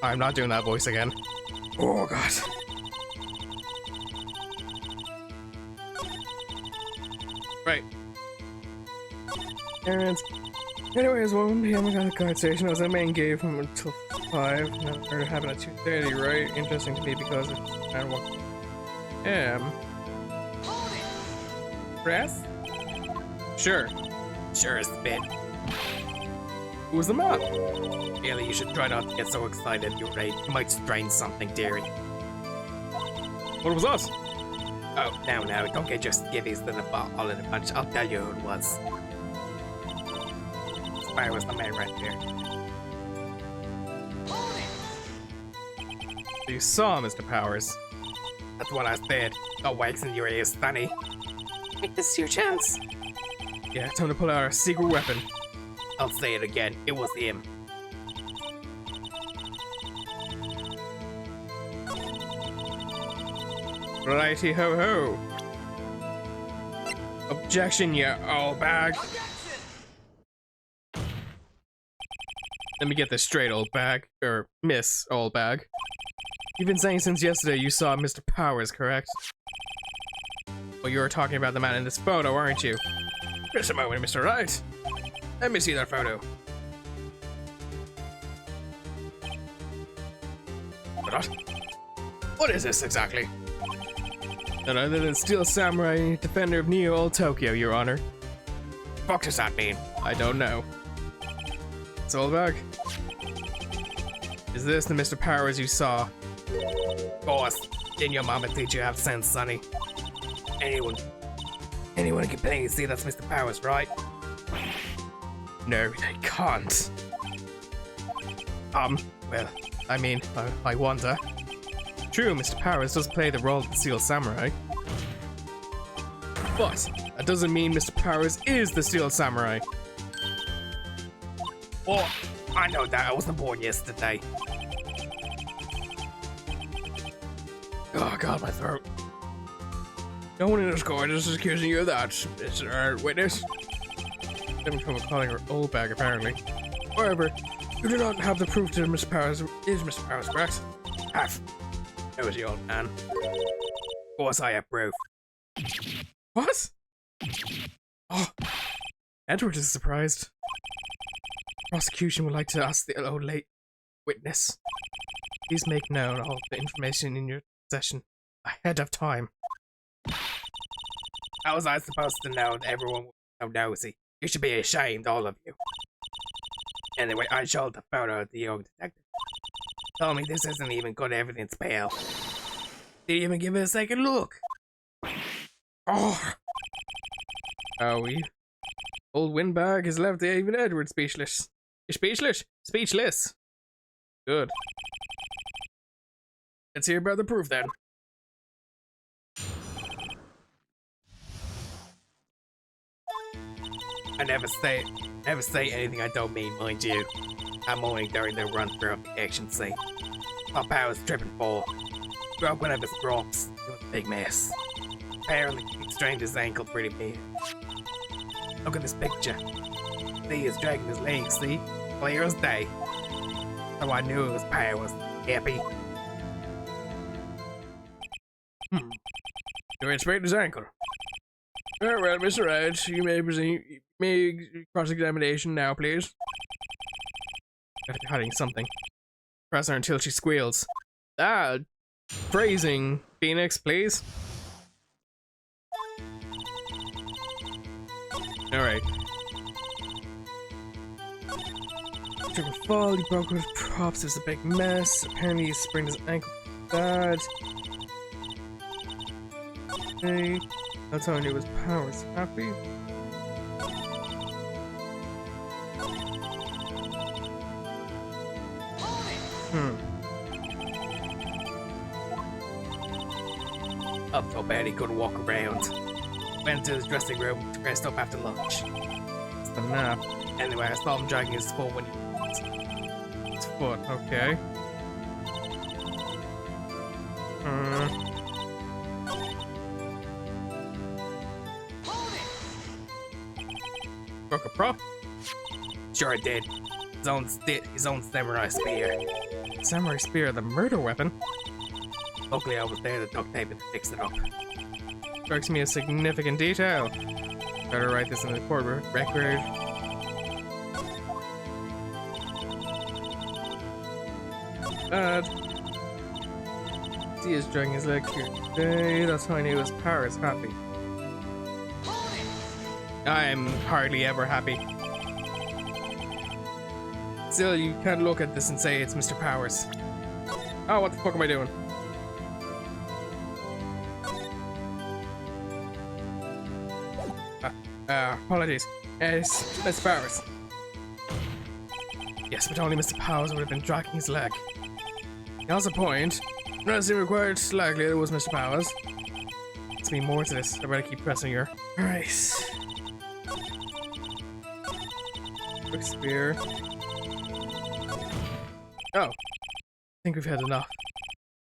I'm not doing that voice again. Oh, God. Right. And anyways, 1 p.m. I got the guard station. I was at main gate from until 5. Now it started happening at 2:30, right? Interesting to me because it's around 1 p.m. Press? Sure. Sure as a bit. Who's the man? Really, you should try not to get so excited, you're right. You might strain something, dearie. What was that? Oh, now, don't get your skivvies in all in a bunch. I'll tell you who it was. Spire was the man right there. You saw Mr. Powers. That's what I said. No wax in your ears, Sonny. Make this your chance. Yeah, time to pull out our secret weapon. I'll say it again. It was him. Righty ho ho. Objection, you old bag. Let me get this straight, old bag. Or Miss Old Bag. You've been saying since yesterday you saw Mr. Powers, correct? Well, you were talking about the man in this photo, aren't you? Just a moment, Mr. Wright. Let me see that photo. What is this exactly? None other than Steel Samurai, defender of Neo Old Tokyo, Your Honor. What does that mean? I don't know. Soulbag? Is this the Mr. Powers you saw? Of course. Didn't your mama teach you have sense, Sonny? Anyone can plainly see that's Mr. Powers, right? No, they can't. Well, I mean, I wonder. True, Mr. Powers does play the role of the Steel Samurai. But that doesn't mean Mr. Powers is the Steel Samurai. Oh, I know that. I wasn't born yesterday. Oh God, my throat. No one in this court is accusing you of that, Mr. Witness. Didn't come calling her old bag, apparently. However, you do not have the proof that Mr. Powers is Mr. Powers, correct? Have. It was the old man. Of course I have proof. What? Oh, Edward is surprised. Prosecution would like to ask the old late witness. Please make known all the information in your possession ahead of time. How was I supposed to know that everyone was so nosy? You should be ashamed, all of you. Anyway, I showed the photo of the young detective. Told me this isn't even good evidence, pal. Didn't even give it a second look. Oh. Owie. Old windbag has left even Edward speechless. Speechless? Speechless. Good. Let's hear about the proof then. I never say anything I don't mean, mind you. I'm only during the run-through of the action scene. My Powers tripping fall. Broke one of his props. It was a big mess. Apparently, he strained his ankle pretty bad. Look at this picture. See, he's dragging his legs, see? Clear as day. So I knew it was Powers. Happy. Doing straight his ankle. Very well, Mr. Wright, you may proceed. Cross-examination now, please. Gotta be hiding something. Press her until she squeals. Ah, phrasing, Phoenix, please. Alright. Took a fall, he broke his props, it was a big mess. Apparently he sprained his ankle bad. Okay. That's how I knew his Powers. Happy? I felt bad he couldn't walk around. Went to his dressing room, dressed up after lunch. It's the nap. Anyway, I saw him dragging his phone when he was. His foot, okay. Broke a pro? Sure it did. His own samurai spear. Samurai spear, the murder weapon? Luckily I was there to duct tape it and fix it up. Strikes me as significant detail. Better write this in the court record. Bad. He is dragging his leg here today. That's how I knew his power is happy. I'm hardly ever happy. Still, you can't look at this and say it's Mr. Powers. Oh, what the fuck am I doing? Apologies. It's Mr. Powers. Yes, but only Mr. Powers would have been dragging his leg. He has a point. Resting required, likely it was Mr. Powers. Let's be more to this. I better keep pressing here. Alright. Quick spear. Oh. I think we've had enough.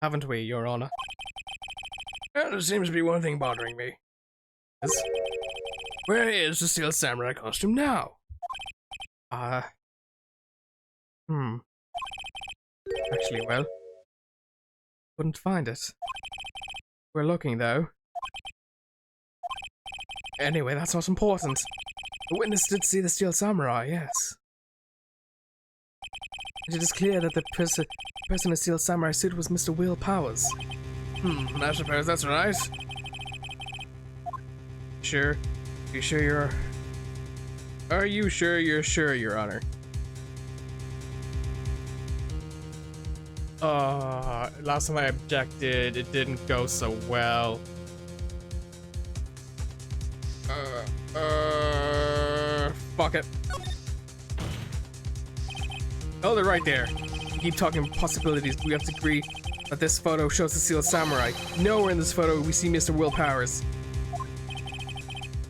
Haven't we, Your Honor? Well, there seems to be one thing bothering me. Yes? Where is the steel samurai costume now? Actually, well, couldn't find it. We're looking, though. Anyway, that's not important. The witness did see the steel samurai, yes. It is clear that the person in the steel samurai suit was Mr. Will Powers. I suppose that's right. Sure. Are you sure you're sure, Your Honor? Last time I objected, it didn't go so well. Fuck it. Oh, they're right there. We keep talking possibilities, but we have to agree that this photo shows the steel samurai. Nowhere in this photo we see Mr. Will Powers.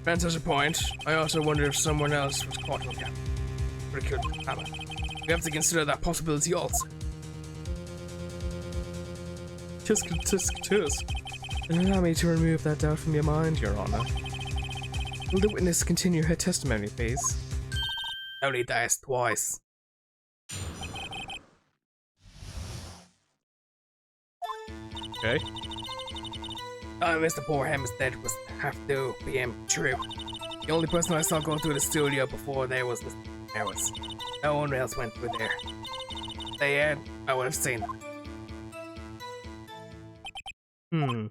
Ben has a point. I also wonder if someone else was caught in the gap. But it could happen. We have to consider that possibility also. Tisk tisk tisk. Allow me to remove that doubt from your mind, Your Honor. Will the witness continue her testimony, please? Only dice twice. Okay. Mr. Mayhem's death was have to be true. The only person I saw go through the studio before there was Mr. Harris. No one else went through there. If they had, I would have seen them. So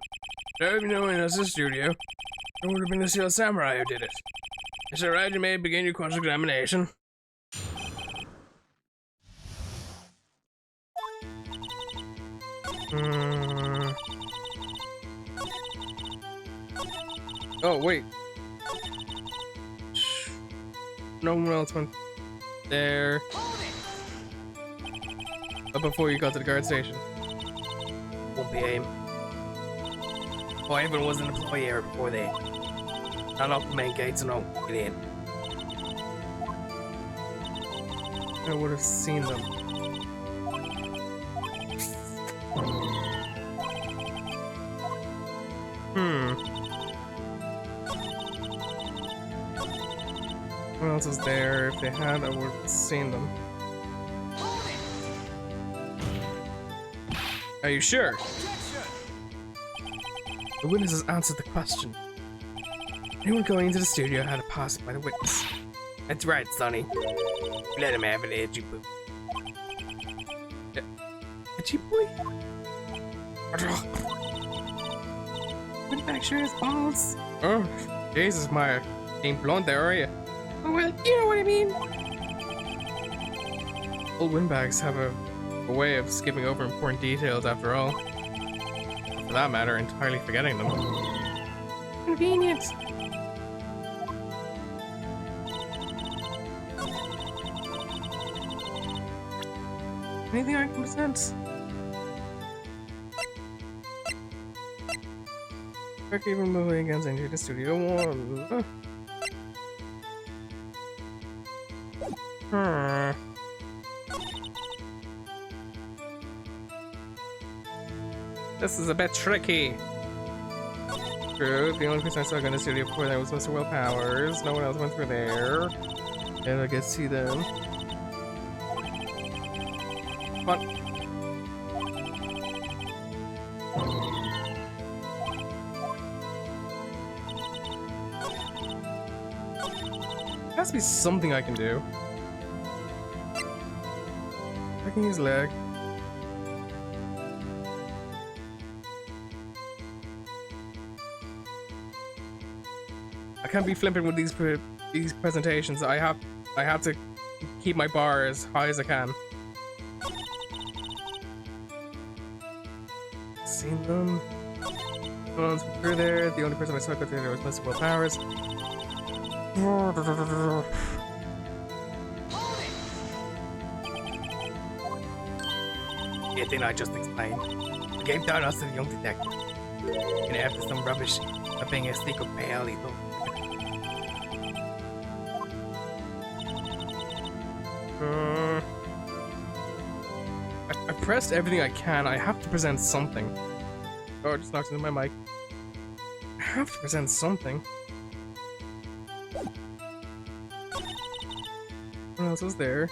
if no one else in the studio, it would have been the steel samurai who did it. Is it right you may begin your cross-examination? Oh, wait. No one else went there. But before you got to the guard station. Won't be aim. Oh, everyone was an employee here before they. Not off the main gates and all. Get in. I would have seen them. What else was there? If they had, I would have seen them. Are you sure? The witness has answered the question. Anyone going into the studio had a pass by the witness. That's right, Sonny. Let him have it, edgy boy. Edgy boy? Windbag sure his balls. Oh, Jesus, Maya. Ain't blunt there, are you? Oh, well, you know what I mean. Old windbags have a way of skipping over important details after all. For that matter, entirely forgetting them. Convenient. Anything I can sense? Quick even moving against into the studio one. This is a bit tricky. True, the only person I saw in the studio before that was Mr. Will Powers. No one else went through there. And I get to see them. Come on. There has to be something I can do. I can use leg. I can't be flipping with these presentations. I have to keep my bar as high as I can. Seen them. No one's through there. The only person I saw go through there was Mr. Will Powers. Yeah, didn't I just explain? The game taught us to the young detective. And after some rubbish, of being a sneak of pale evil. I pressed everything I can. I have to present something. Oh, I just knocked into my mic. I have to present something. Someone else was there.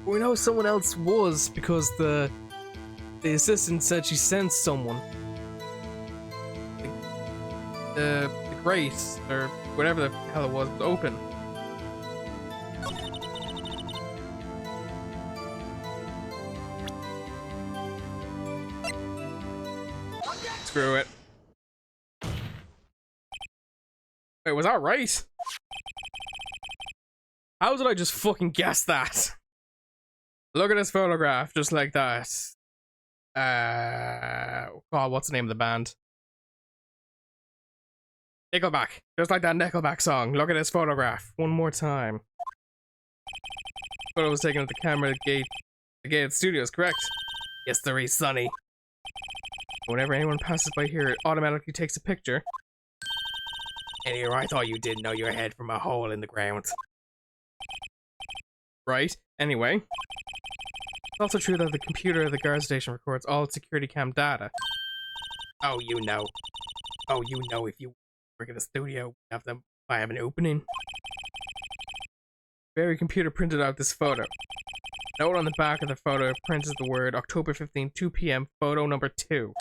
We know someone else was because the assistant said she sent someone. The grate, or whatever the hell it was open. Screw it. Wait, was that right? How did I just fucking guess that? Look at this photograph, just like that. God, what's the name of the band? Nickelback. Just like that Nickelback song. Look at this photograph. One more time. Photo was taken at the camera at the gated studios, correct? Yes, there is, Sonny. Whenever anyone passes by here, it automatically takes a picture. And here, I thought you didn't know your head from a hole in the ground. Right? Anyway. It's also true that the computer at the guard station records all security cam data. Oh, you know. Oh, you know if you work at a studio, I have an opening. Very computer printed out this photo. Note on the back of the photo prints the word October 15, 2 p.m. photo number 2.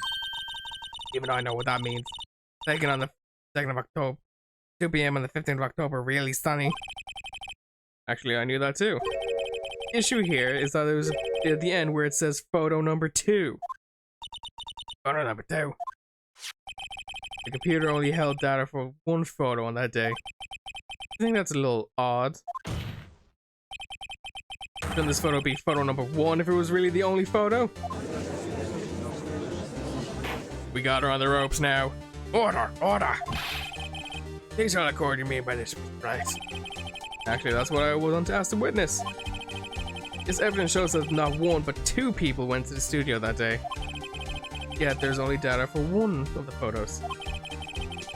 Even I know what that means. Taken on the 2nd of October, 2 p.m. on the 15th of October, really sunny. Actually, I knew that too. The issue here is that there was at the end where it says photo number 2. Photo number 2. The computer only held data for one photo on that day. I think that's a little odd. Shouldn't this photo be photo number 1 if it was really the only photo? We got her on the ropes now. Order! Order! Please tell the court you mean by this, right? Actually, that's what I want to ask the witness. This evidence shows that not 1 but 2 people went to the studio that day. Yet there's only data for 1 of the photos.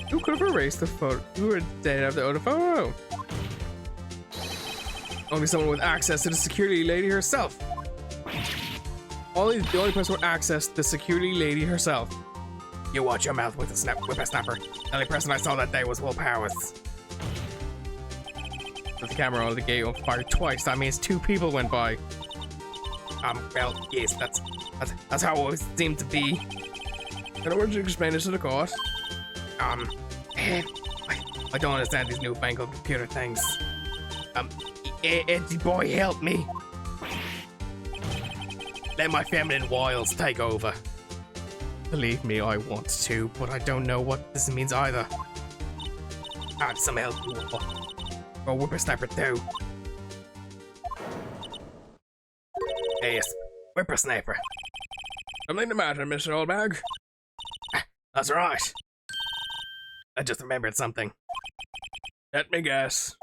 Who could have erased the photo? Who would data of the other photo? Only someone with access to the security lady herself. The only person with access to the security lady herself. You watch your mouth with a whippersnapper. The only person I saw that day was Will Powers. With the camera on the gate fired twice, that means 2 people went by. Well, yes, that's how it always seemed to be. In order to explain this to the court, I don't understand these newfangled computer things. Eddie boy, help me. Let my feminine wiles take over. Believe me, I want to, but I don't know what this means either. Add some help, or whippersnapper too. Yes, whippersnapper. Something the matter, Mr. Oldbag? That's right. I just remembered something. Let me guess.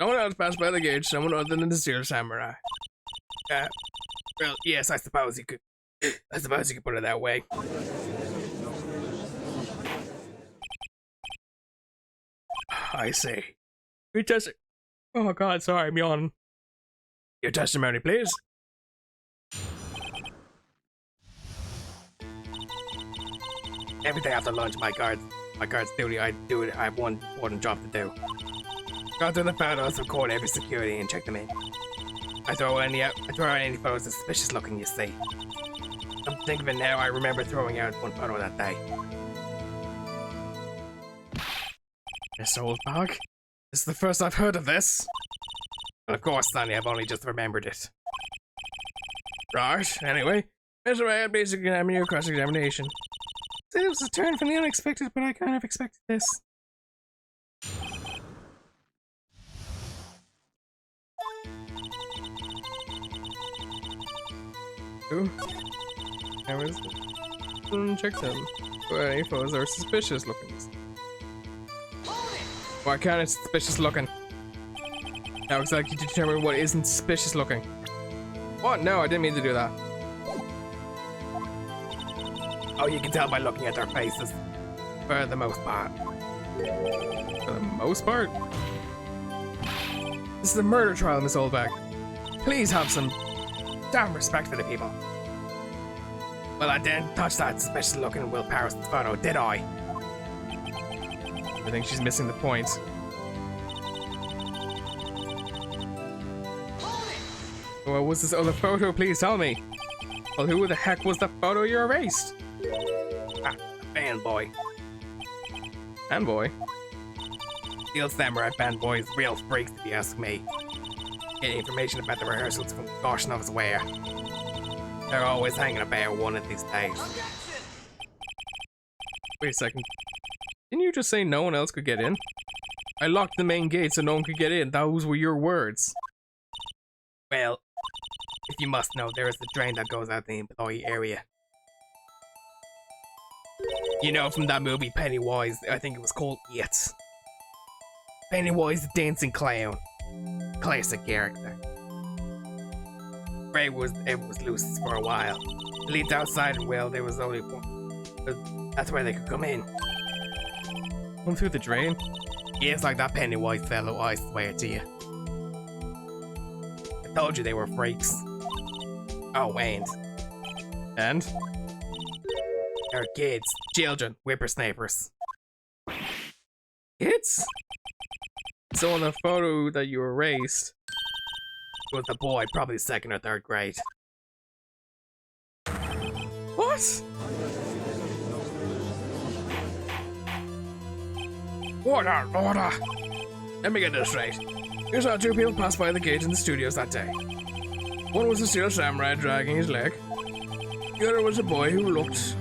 No one else passed by the gate, someone other than the Steel Samurai. Well, yes, I suppose you could put it that way. I see. Your oh god, sorry, I'm yawning. Your testimony, please. Every day after lunch, my guard's duty, I have one important job to do. Go through the photos, record every security, and check them in. I throw out any photos suspicious looking, you see. I'm thinking of it now, I remember throwing out one photo that day. This old bag? This is the first I've heard of this. And of course, Sonny, I've only just remembered it. Right, anyway. Mr. Wright, basic examine your cross-examination. See, it was a turn from the unexpected, but I kind of expected this. Ooh. Cameras. Check them. Any photos are suspicious looking. Why can't it suspicious looking? Now exactly to determine what isn't suspicious looking. What? No, I didn't mean to do that. Oh, you can tell by looking at their faces. For the most part. For the most part? This is a murder trial, Miss Oldbag. Please have some damn respect for the people. Well, I didn't touch that suspicious looking Will Paris photo, did I? I think she's missing the point. What was this other photo? Please tell me. Well, who the heck was that photo you erased? Ah, fanboy. Fanboy? Steel Samurai fanboys, real freaks if you ask me. Getting information about the rehearsals from gosh knows where. They're always hanging about one of these days. Wait a second. Didn't you just say no one else could get in? I locked the main gate so no one could get in. Those were your words. Well, if you must know, there is a drain that goes out the employee area. You know, from that movie Pennywise, I think it was called It. Pennywise the Dancing Clown. Classic character. Ray was loose for a while. It leads outside and well, there was only one. But that's where they could come in. Come through the drain? Yeah, it's like that Pennywise fellow, I swear to you. I told you they were freaks. Oh, and? They're kids, children, whippersnappers. Kids? So on the photo that you erased, it was the boy, probably 2nd or 3rd grade. What? Order! Let me get this straight. You saw 2 people pass by the gate in the studios that day. One was a Steel Samurai dragging his leg. The other was a boy who looked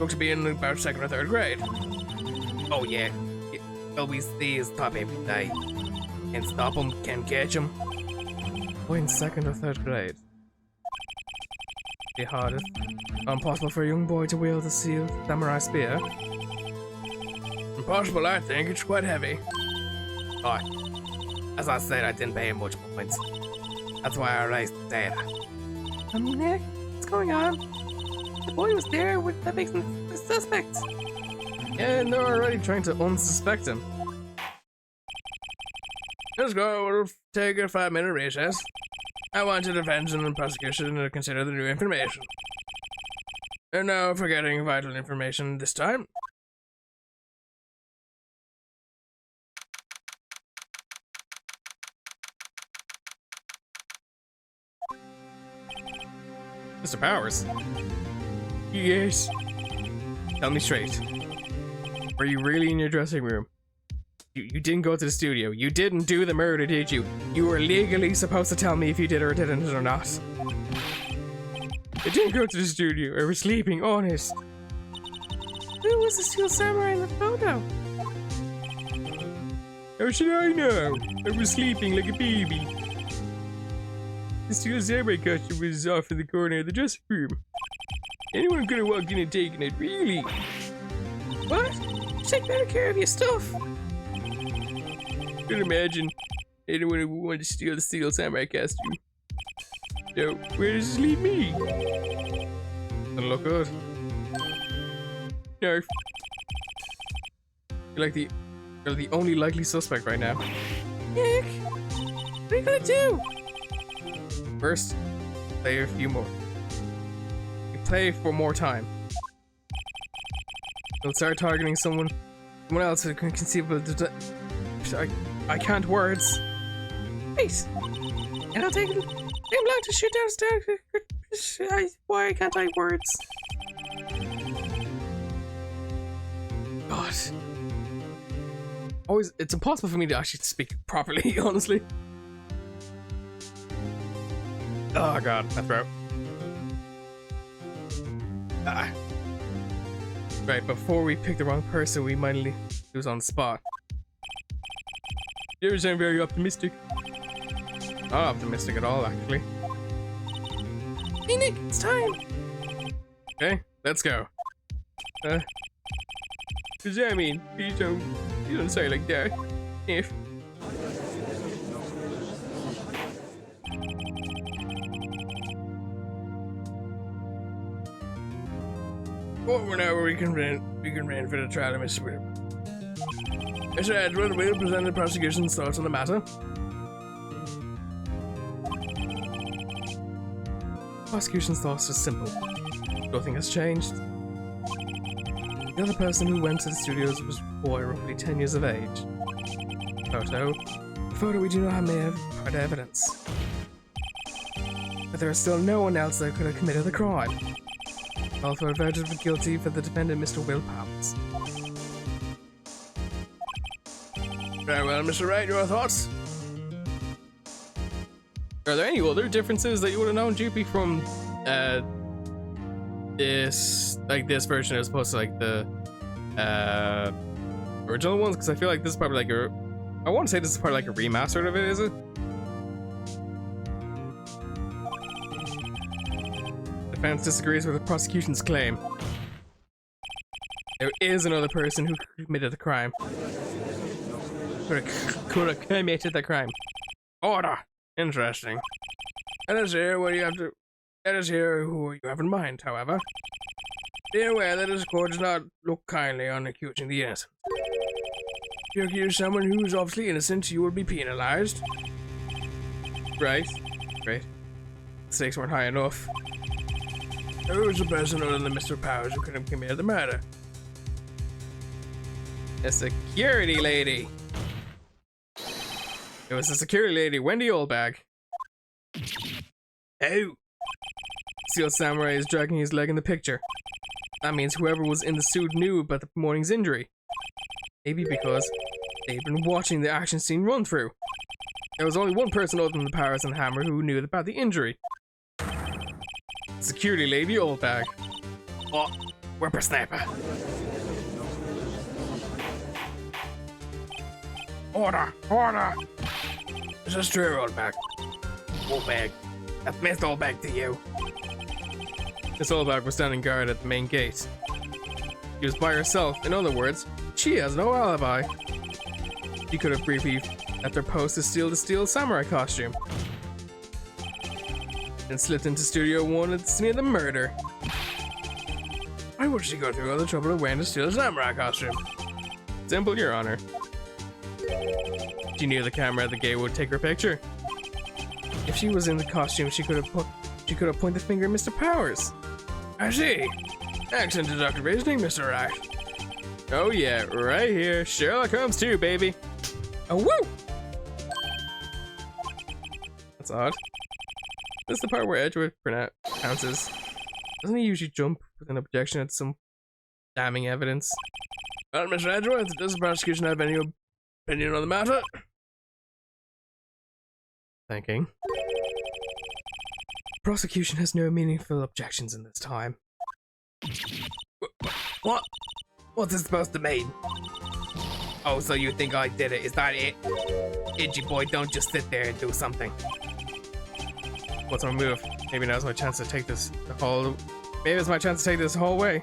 to be in about 2nd or 3rd grade. Oh yeah, well we see his top every day. Can't stop him, can't catch him. Boy in 2nd or 3rd grade. The hardest. Impossible for a young boy to wield the Steel Samurai spear. Impossible, I think. It's quite heavy. Oh, as I said, I didn't pay him much points. That's why I erased the data. Nick, what's going on? The boy was there with that makes him the suspect. Yeah, and they're already trying to unsuspect him. Let's go. We'll take a 5-minute recess. I want the defense and the prosecution to consider the new information. And no forgetting vital information this time. Mr. Powers? Yes. Tell me straight. Were you really in your dressing room? You didn't go to the studio. You didn't do the murder, did you? You were legally supposed to tell me if you did or didn't or not. I didn't go to the studio. I was sleeping, honest. Who was the Steel Samurai in the photo? How should I know? I was sleeping like a baby. The Steel Samurai costume was off in the corner of the dressing room. Anyone could have walked in and taken it, really. What? Take better care of your stuff. I can imagine anyone who would want to steal the Steel Samurai costume. So, where does this leave me? Doesn't look good. Nerf. You like the You're the only likely suspect right now. Nick, what are you gonna do? First, play a few more. You play for more time. You'll start targeting someone else who can conceive of I can't words. Wait, and I'll take him long to shoot downstairs. Why can't I words? God. Always, it's impossible for me to actually speak properly, honestly. Oh god, my throat. Right, before we pick the wrong person, we might lose on the spot. You sound very optimistic. Not optimistic at all, actually. Hey Nick, it's time! Okay, let's go. Does that mean you don't say like that? If whenever we can run for the trial of Mr. Whip. Mr. Edward will present the prosecution's thoughts on the matter. Prosecution's thoughts are simple. Nothing has changed. The other person who went to the studios was a boy roughly 10 years of age. The photo we do not may have hard evidence. But there is still no one else that could have committed the crime. Also voted for guilty for the defendant, Mr. Will Powers. Very well, Mr. Wright, your thoughts? Are there any other differences that you would have known, GP, from this version as opposed to like the original ones? Because I feel like this is probably like I want to say this is probably like a remaster of it, is it? Defense disagrees with the prosecution's claim. There is another person who committed the crime. Could have committed the crime. Order. Interesting. Let us hear what you have to. Let us hear who you have in mind. However, be aware that this court does not look kindly on accusing the innocent. If you accuse someone who is obviously innocent, you will be penalized. Right. Great. The stakes weren't high enough. Who was the person other than Mr. Powers who could have committed the murder? The security lady. It was the security lady, Wendy Oldbag. Oh! Steel Samurai is dragging his leg in the picture. That means whoever was in the suit knew about the morning's injury. Maybe because they've been watching the action scene run through. There was only one person other than the Powers and Hammer who knew about the injury. Security lady Oldbag. Oh, whippersnapper. Order! Order! This is true, Oldbag. Oldbag. That's Miss Oldbag to you. Miss Oldbag was standing guard at the main gate. She was by herself. In other words, she has no alibi. She could have briefly left her post to steal the Steel Samurai costume. And slipped into Studio 1 at the scene of the murder. Why would she go through all the trouble of wearing the Steel Samurai costume? Simple, Your Honor. She knew the camera at the gate would take her picture. If she was in the costume, she could have pointed the finger at Mr. Powers. I see. Excellent deductive reasoning, Mr. Wright. Oh yeah, right here. Sherlock Holmes too, baby. Oh woo! That's odd. This is the part where Edgewood pounces. Doesn't he usually jump with an objection at some damning evidence? Well, Mr. Edgeworth, does the prosecution have any opinion on the matter? Thinking. Prosecution has no meaningful objections in this time. What? What's this supposed to mean? Oh, so you think I did it? Is that it? Itchy boy, don't just sit there and do something. What's my move? Maybe now's my chance to take this Maybe it's my chance to take this whole way.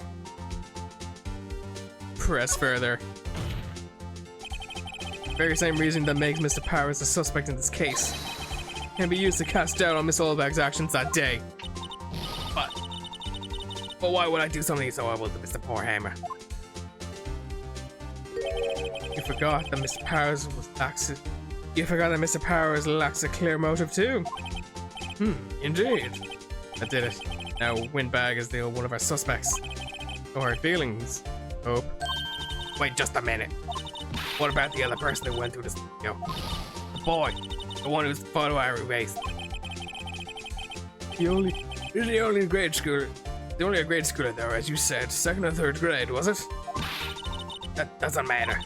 Press further. Very same reason that makes Mr. Powers a suspect in this case. Can be used to cast doubt on Miss Oldbag's actions that day. But why would I do something so awful to Mr. Poor Hammer? You forgot that Mr. Powers lacks a clear motive too. Indeed. I did it. Now Windbag is the one of our suspects. No hard feelings. Hope. Wait just a minute. What about the other person that went through the studio? The boy. The one whose photo I erased. The only grade schooler. The only grade schooler though, as you said. 2nd or 3rd grade, was it? That doesn't matter.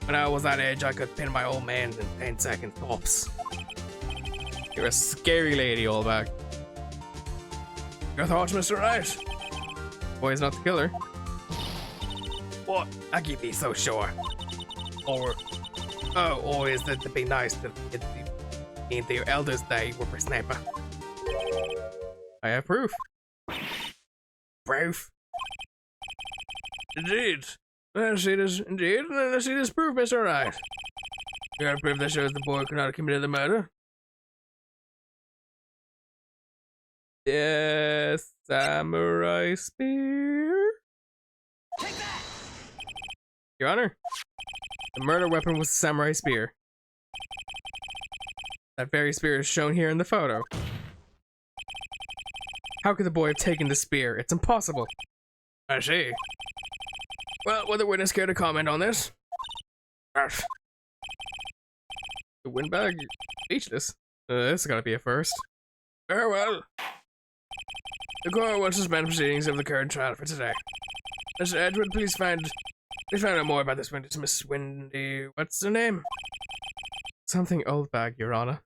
When I was that age, I could pin my old man in 10 seconds tops. You're a scary lady, all back. Your thoughts, Mr. Wright? Boy's not the killer. What? I can't be so sure. Or is that to be nice to in the elders' day whippersnapper? I have proof. Proof? Indeed. I see this. Indeed, I see this proof, Mr. Wright. You have proof that shows the boy could not have committed the murder. Yes, samurai spear. Take that! Your Honor, the murder weapon was a samurai spear. That very spear is shown here in the photo. How could the boy have taken the spear? It's impossible. I see. Well, would the witness care to comment on this? Arf. The Windbag? Speechless. This has got to be a first. Very well. The court will suspend proceedings of the current trial for today. Mr. Edward, please find out more about this witness, Miss Wendy. What's her name? Something old bag, Your Honor.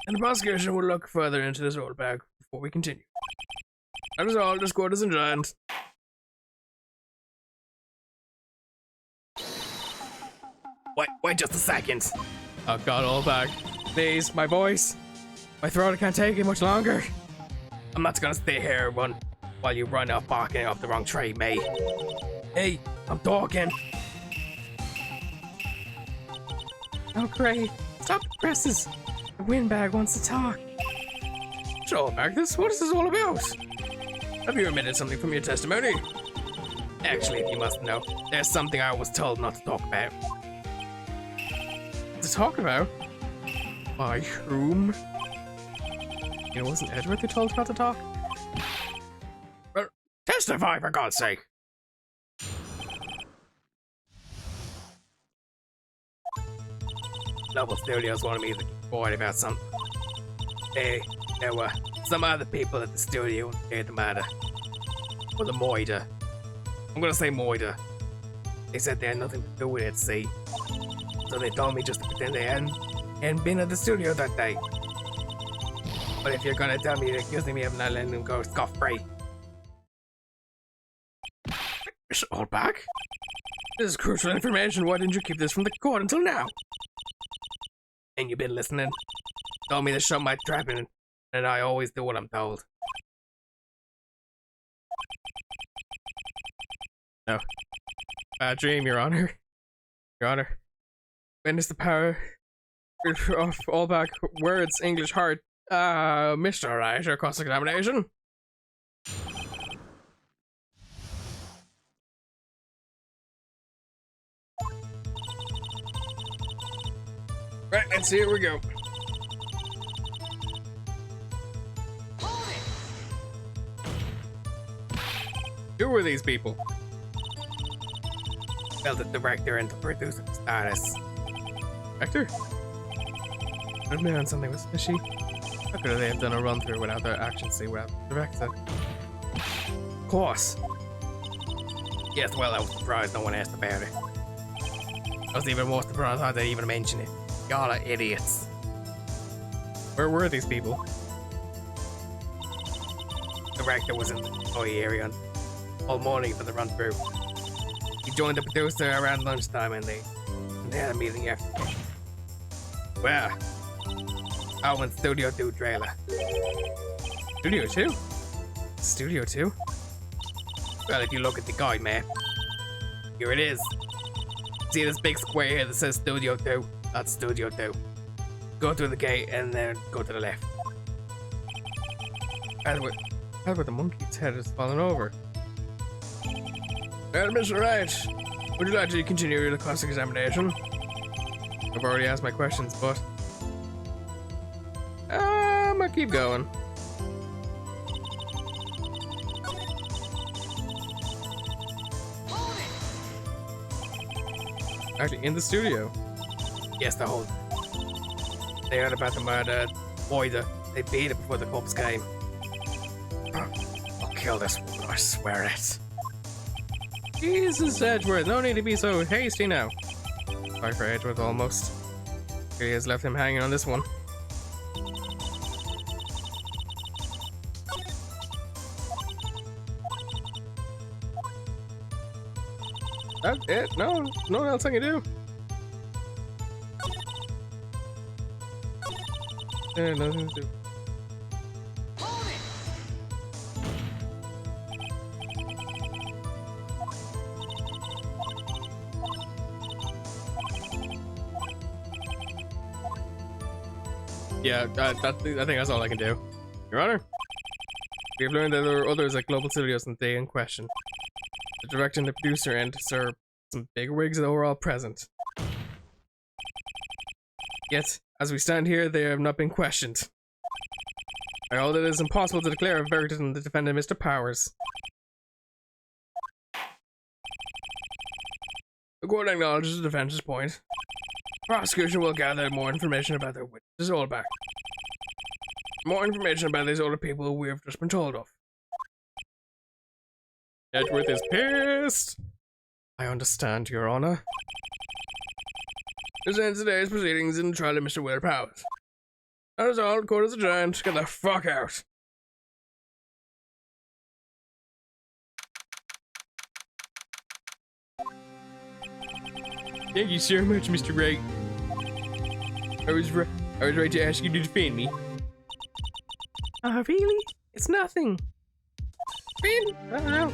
And the prosecution will look further into this old bag before we continue. That is all. This court is adjourned. Wait just a second. Oh god, old bag. Please, my voice. My throat can't take it much longer. I'm not gonna stay here while you run off barking off the wrong tree, mate. Hey, I'm talking. Oh great. Stop the presses. The Windbag wants to talk. Sure, Magnus, what is this all about? Have you omitted something from your testimony? Actually, if you must know, there's something I was told not to talk about. To talk about? By whom? It wasn't Edward who told us not to talk? Well, testify for God's sake! Noble Studios wanted me to keep quiet about something. There were some other people at the studio who heard the matter. Or the Moida. I'm gonna say Moida. They said they had nothing to do with it, see? So they told me just to pretend they hadn't been at the studio that day. But if you're gonna tell me you're accusing me of not letting them go scot-free. Mr. Oldback? This is crucial information. Why didn't you keep this from the court until now? And you've been listening? Told me to shut my trap in, and I always do what I'm told. No. Bad dream, Your Honor. Your Honor. Witness the power of all back words, English heart. Mr. Wright, or cross-examination. Right, let's see, here we go. Who were these people? Well, the director and the producer status. Director? Could have been on something was fishy. How could they have done a run through without their action scene without the director? Of course. Yes, well, I was surprised no one asked about it. I was even more surprised how they even mentioned it. Y'all are idiots. Where were these people? The director was in the employee area all morning for the run through. He joined the producer around lunchtime and they had a meeting after. Where? I went Studio 2 trailer. Studio 2? Studio 2? Well, if you look at the guide map, here it is. See this big square here that says Studio 2? That's Studio 2. Go through the gate and then go to the left. That's where the monkey's head is falling over. Well, Mr. Wright, Would you like to continue the class examination? I've already asked my questions, but I'm gonna keep going. Actually, in the studio. Yes, the whole. They heard about the murder. Boy, they beat it before the cops came. I'll kill this woman, I swear it. Jesus, Edgeworth, no need to be so hasty now. Sorry for Edgeworth, almost. He has left him hanging on this one. That's it? No, no one else I can do. Yeah, nothing to do. Yeah, I think that's all I can do. Your Honor, we have learned that there are others at Global Studios than they in question. The director and the producer and sir, some big wigs that were all present. Yet, as we stand here, they have not been questioned. I hold it is impossible to declare a verdict on the defendant, Mr. Powers. The court acknowledges the defense's point. Prosecution will gather more information about their witnesses all back. More information about these older people we have just been told of. Edgeworth is pissed. I understand, Your Honor. This ends today's proceedings in the trial of Mr. Will Powers. That is all. Court is adjourned. Get the fuck out. Thank you so much, Mr. Wright. I was right to ask you to defend me. Really? It's nothing. Ben? I don't know.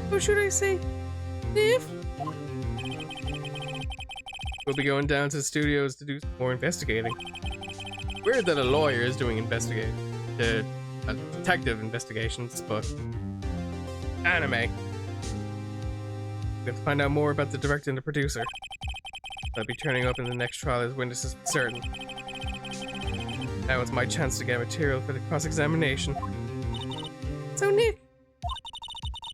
What should I say? If? We'll be going down to the studios to do some more investigating. Weird that a lawyer is doing detective investigations, but anime. We have to find out more about the director and the producer. They'll be turning up in the next trial as witnesses for certain. Now it's my chance to get material for the cross-examination. So Nick,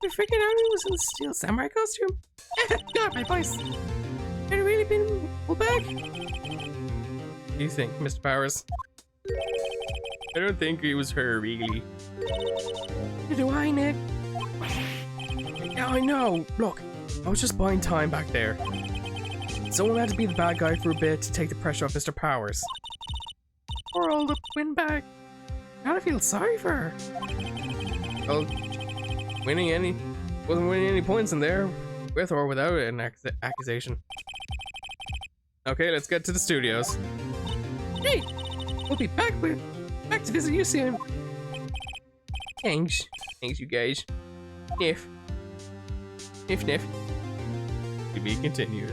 you figured out he was in the Steel Samurai costume? God, my voice. Had it really been pulled back? What do you think, Mr. Powers? I don't think it was her, really. Do I, Nick? Yeah, I know. Look, I was just buying time back there. Someone had to be the bad guy for a bit to take the pressure off Mr. Powers. Or all the win back. I kinda feel sorry for her. Well, wasn't winning any points in there, with or without an accusation. Okay, let's get to the studios. Hey, we'll be back to visit you soon. Thanks, you guys. Niff. To be continued.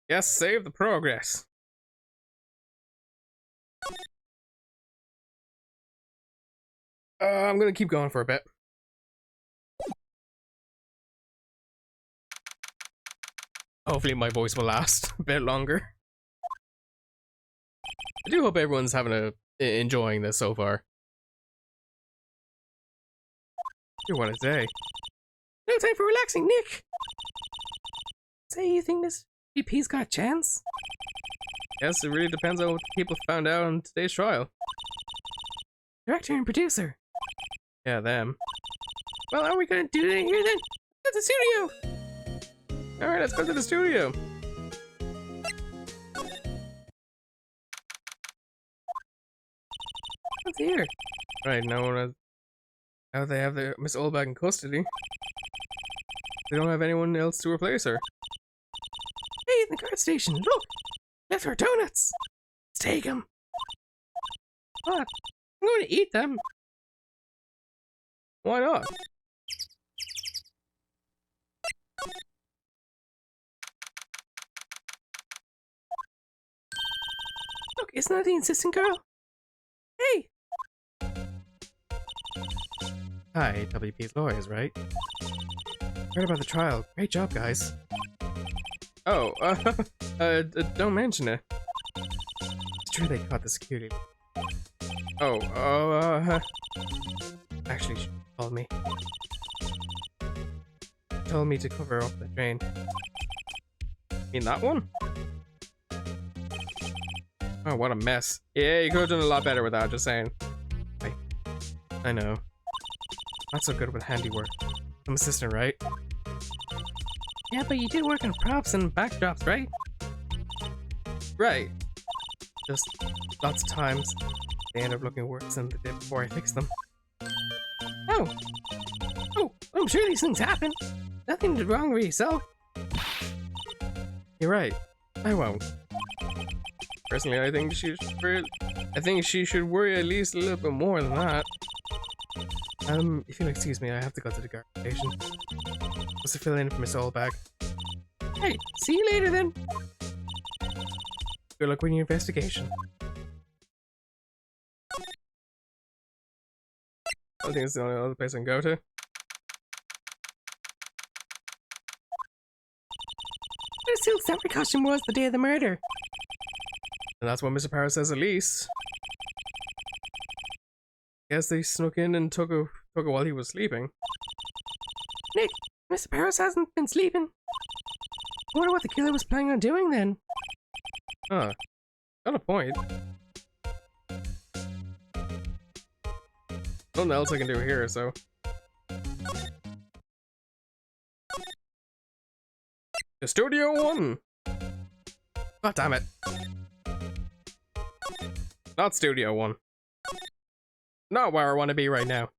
Yes, save the progress. I'm gonna keep going for a bit. Hopefully my voice will last a bit longer. I do hope everyone's enjoying this so far. What a day. No time for relaxing, Nick! Say you think Miss VP's got a chance? Yes, it really depends on what people found out on today's trial. Director and producer. Yeah, them. Well, are we gonna do it here then? Go to the studio! Alright, let's go to the studio. What's here? Right, now they have Miss Oldback in custody. They don't have anyone else to replace her. Hey, in the guard station, look! Left our donuts! Let's take them! What? I'm going to eat them! Why not? Look, isn't that the insistent girl? Hey! Hi, WP's lawyers, right? Heard about the trial. Great job, guys. Oh, don't mention it. It's true they caught the security. Oh, actually, she called me. Told me to cover up the drain. Mean that one? Oh, what a mess. Yeah, you could have done a lot better with that, just saying. I know. Not so good with handiwork. I'm assistant, right? Yeah, but you do work on props and backdrops, right? Right. Just lots of times they end up looking worse than they did before I fixed them. Oh! Oh, I'm sure these things happen. Nothing wrong with yourself. You're right. I won't. Personally, I think she should worry at least a little bit more than that. If you'll excuse me, I have to go to the guard station. Just to fill in for my soul bag. Hey, see you later then. Good luck with your investigation. I think it's the only other place I can go to. What a silk summer costume was the day of the murder. And that's what Mr. Power says at least. Guess they snuck in and took her while he was sleeping. Nick, Mr. Paris hasn't been sleeping. I wonder what the killer was planning on doing then. Huh. Got a point. Nothing else I can do here, so. The Studio 1! God damn it. Not Studio 1. Not where I want to be right now.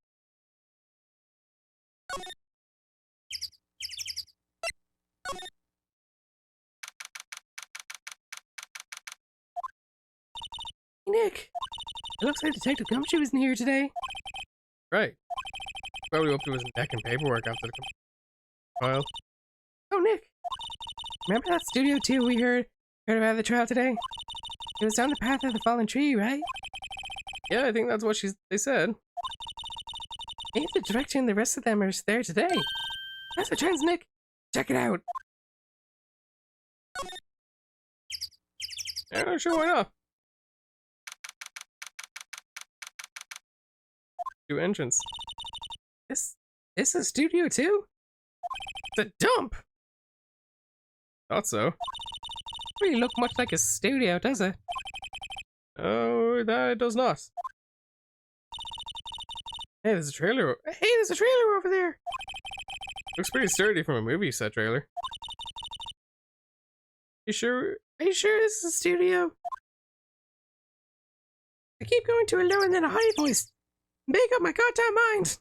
Nick, it looks like Detective Gumshoe isn't here today. Right. Probably up to his neck and paperwork after the trial. Oh, Nick. Remember that Studio 2 we heard about the trial today? It was down the path of the fallen tree, right? Yeah, I think that's what they said. Maybe the director and the rest of them are there today. That's the chance, Nick. Check it out. Yeah, sure, why not? New entrance. This is Studio 2? It's a dump! Thought so. Doesn't really look much like a studio, does it? Oh, that it does not. Hey, there's a trailer. Hey, there's a trailer over there. Looks pretty sturdy from a movie set trailer. You sure? Are you sure this is a studio? I keep going to a low and then a high voice. Make up my goddamn mind.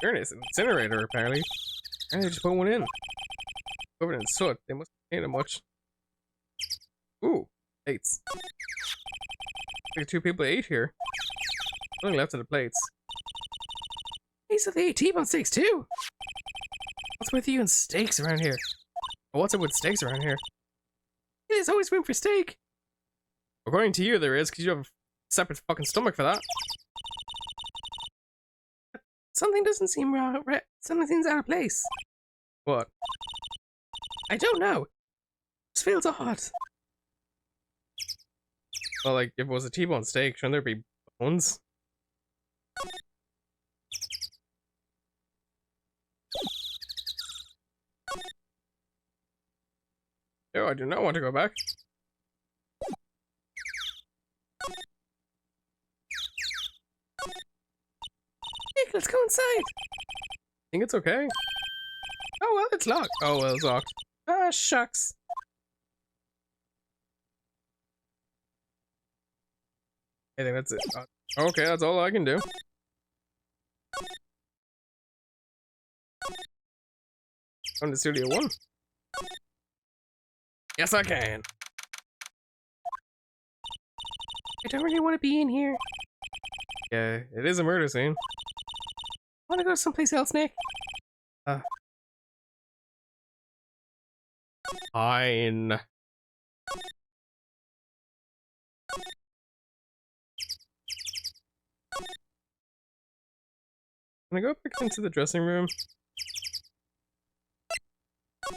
Ernest, an incinerator apparently. And they just put one in. Covered in soot. They must have painted much. Ooh, plates. Like 2 people ate here. Nothing left of the plates. Hey, so they ate T-bone steaks too. What's with you and steaks around here? Or what's up with steaks around here? There's always room for steak. According to you, there is, because you have a separate fucking stomach for that. Something doesn't seem wrong. Something's out of place. What? I don't know. This feels odd. Well, like, if it was a T-bone steak, shouldn't there be bones? Oh, I do not want to go back. Nick, let's go inside. Think it's okay? Oh, well, it's locked. Oh, well, it's locked. Ah, shucks. I think that's it. Okay, that's all I can do. On to Studio 1. Yes, I can. I don't really want to be in here. Yeah, it is a murder scene. Want to go someplace else, Nick? Fine. Can I go back into the dressing room? I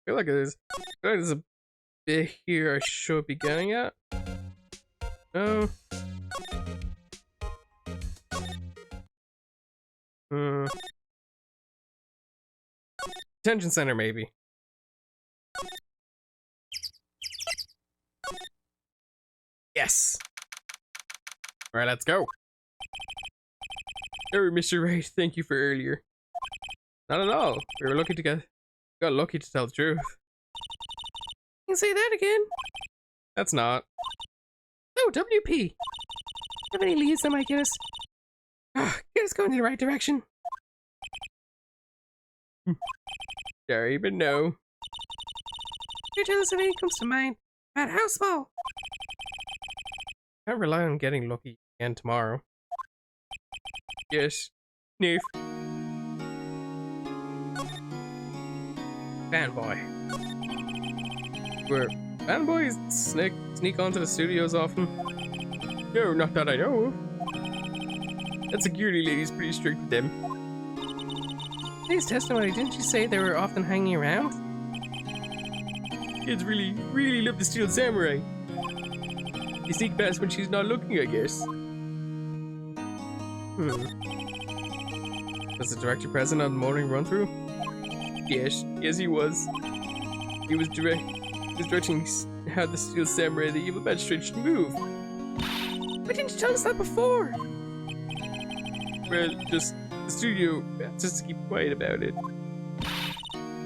feel like there's a bit here I should be getting at. No. Detention center, maybe. Yes! Alright, let's go. Oh, Mr. Wright, thank you for earlier. Not at all. We were lucky to got lucky to tell the truth. You can say that again. That's not. Oh, WP. Have any leads that might get us? Get us going in the right direction. Sorry, but no. You tell us if anything comes to mind. At house ball. Can't rely on getting lucky again tomorrow. Yes. Sniff. Fanboy. Where fanboys sneak onto the studios often? No, not that I know of. That security lady's pretty strict with them. Today's testimony, didn't you say they were often hanging around? Kids really love the Steel Samurai. They sneak past when she's not looking, I guess. Was the director present on the morning run-through? Yes, he was. He was directing how the Steel Samurai, the evil magistrate, should move. Why didn't you tell us that before? Well, just the studio just to keep quiet about it. It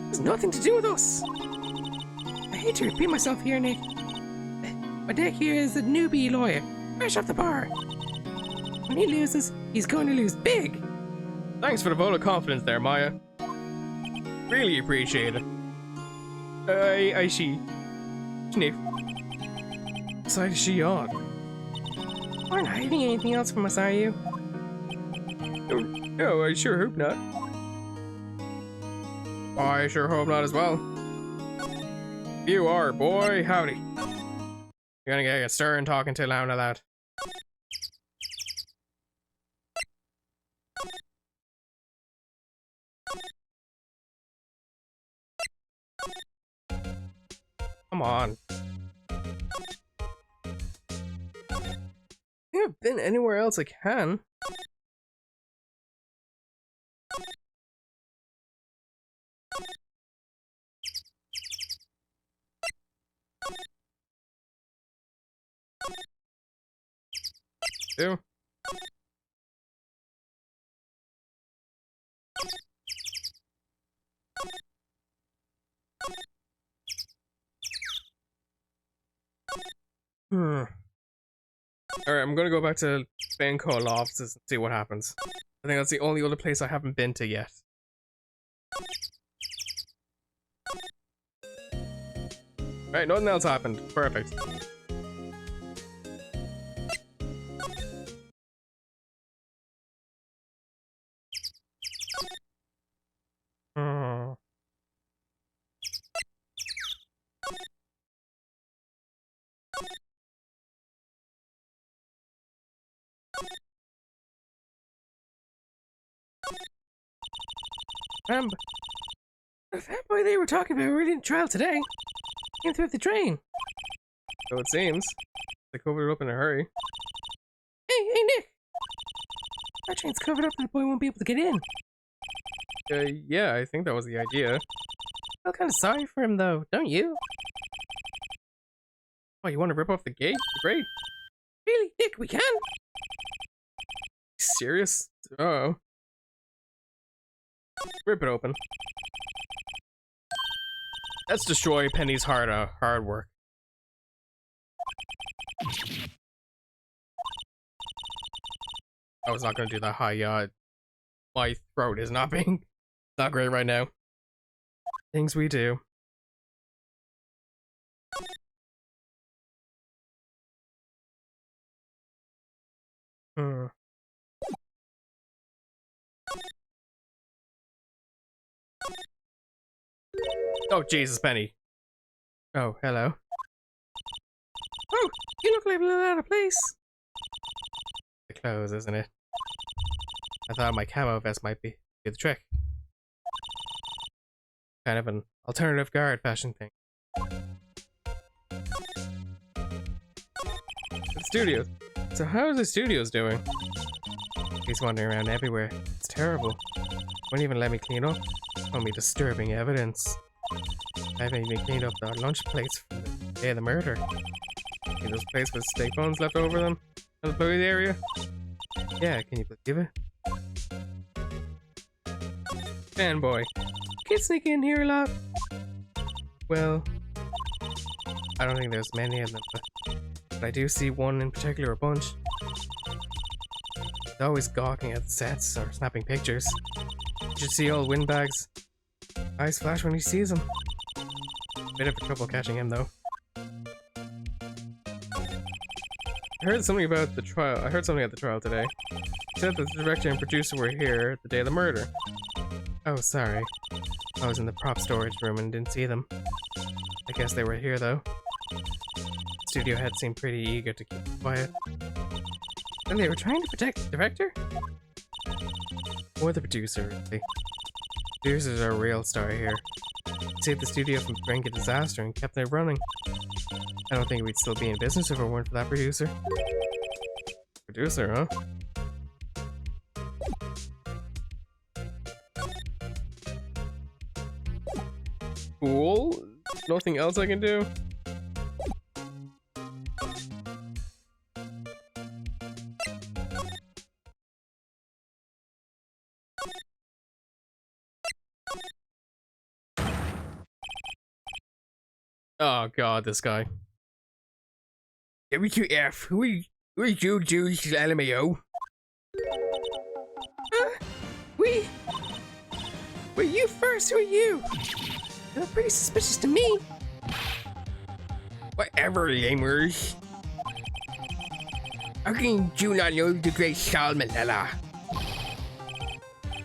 has nothing to do with us. I hate to repeat myself here, Nick. But Nick here is a newbie lawyer, fresh off the bar. When he loses, he's going to lose big. Thanks for the vote of confidence there, Maya. Really appreciate it. I see. Sniff. What side is she on? You aren't hiding anything else from us, are you? No, I sure hope not. I sure hope not as well. You are, boy, howdy. You're gonna get a stirring talking too loud of that. Come on. I think I've been anywhere else I can. Do. Alright, I'm gonna go back to Benco offices and see what happens. I think that's the only other place I haven't been to yet. Right, nothing else happened. Perfect. The fat boy they were talking about really didn't trial today. Came through the drain. So it seems. They covered it up in a hurry. Hey, Nick! That drain's covered up and the boy won't be able to get in. Yeah, I think that was the idea. I feel kind of sorry for him though, don't you? Oh, you want to rip off the gate? Great. Really, Nick, we can? Serious? Uh-oh. Rip it open. Let's destroy Penny's hard work. I was not gonna do that high, my throat is not great right now. Things we do. Oh, Jesus, Penny. Oh, hello. Oh, you look like a little out of place. The clothes, isn't it? I thought my camo vest might be the trick. Kind of an alternative guard fashion thing. The studios. So how is the studios doing? He's wandering around everywhere. It's terrible. Won't even let me clean up. Only disturbing evidence. I haven't even cleaned up the lunch plates from the day of the murder. See those plates with steak bones left over them in the buried area? Yeah, can you believe it? Fanboy. Kids sneak in here a lot. Well, I don't think there's many of them, but I do see one in particular a bunch. He's always gawking at sets or snapping pictures. You should see old windbags. Eyes flash when he sees them. Bit of trouble catching him though. I heard something about the trial. I heard something at the trial today. He said that the director and producer were here the day of the murder. Oh, sorry. I was in the prop storage room and didn't see them. I guess they were here though. Studio head seemed pretty eager to keep quiet. And they were trying to protect the director? Or the producer, really. Producers are a real star here. Saved the studio from the brink of disaster and kept it running. I don't think we'd still be in business if it weren't for that producer. Producer, huh? Cool. Nothing else I can do? Oh god, this guy. WTF, who are you Jews, LMAO? Were you first? Who are you? You look pretty suspicious to me. Whatever, lamers. How can you not know the great Salmonella?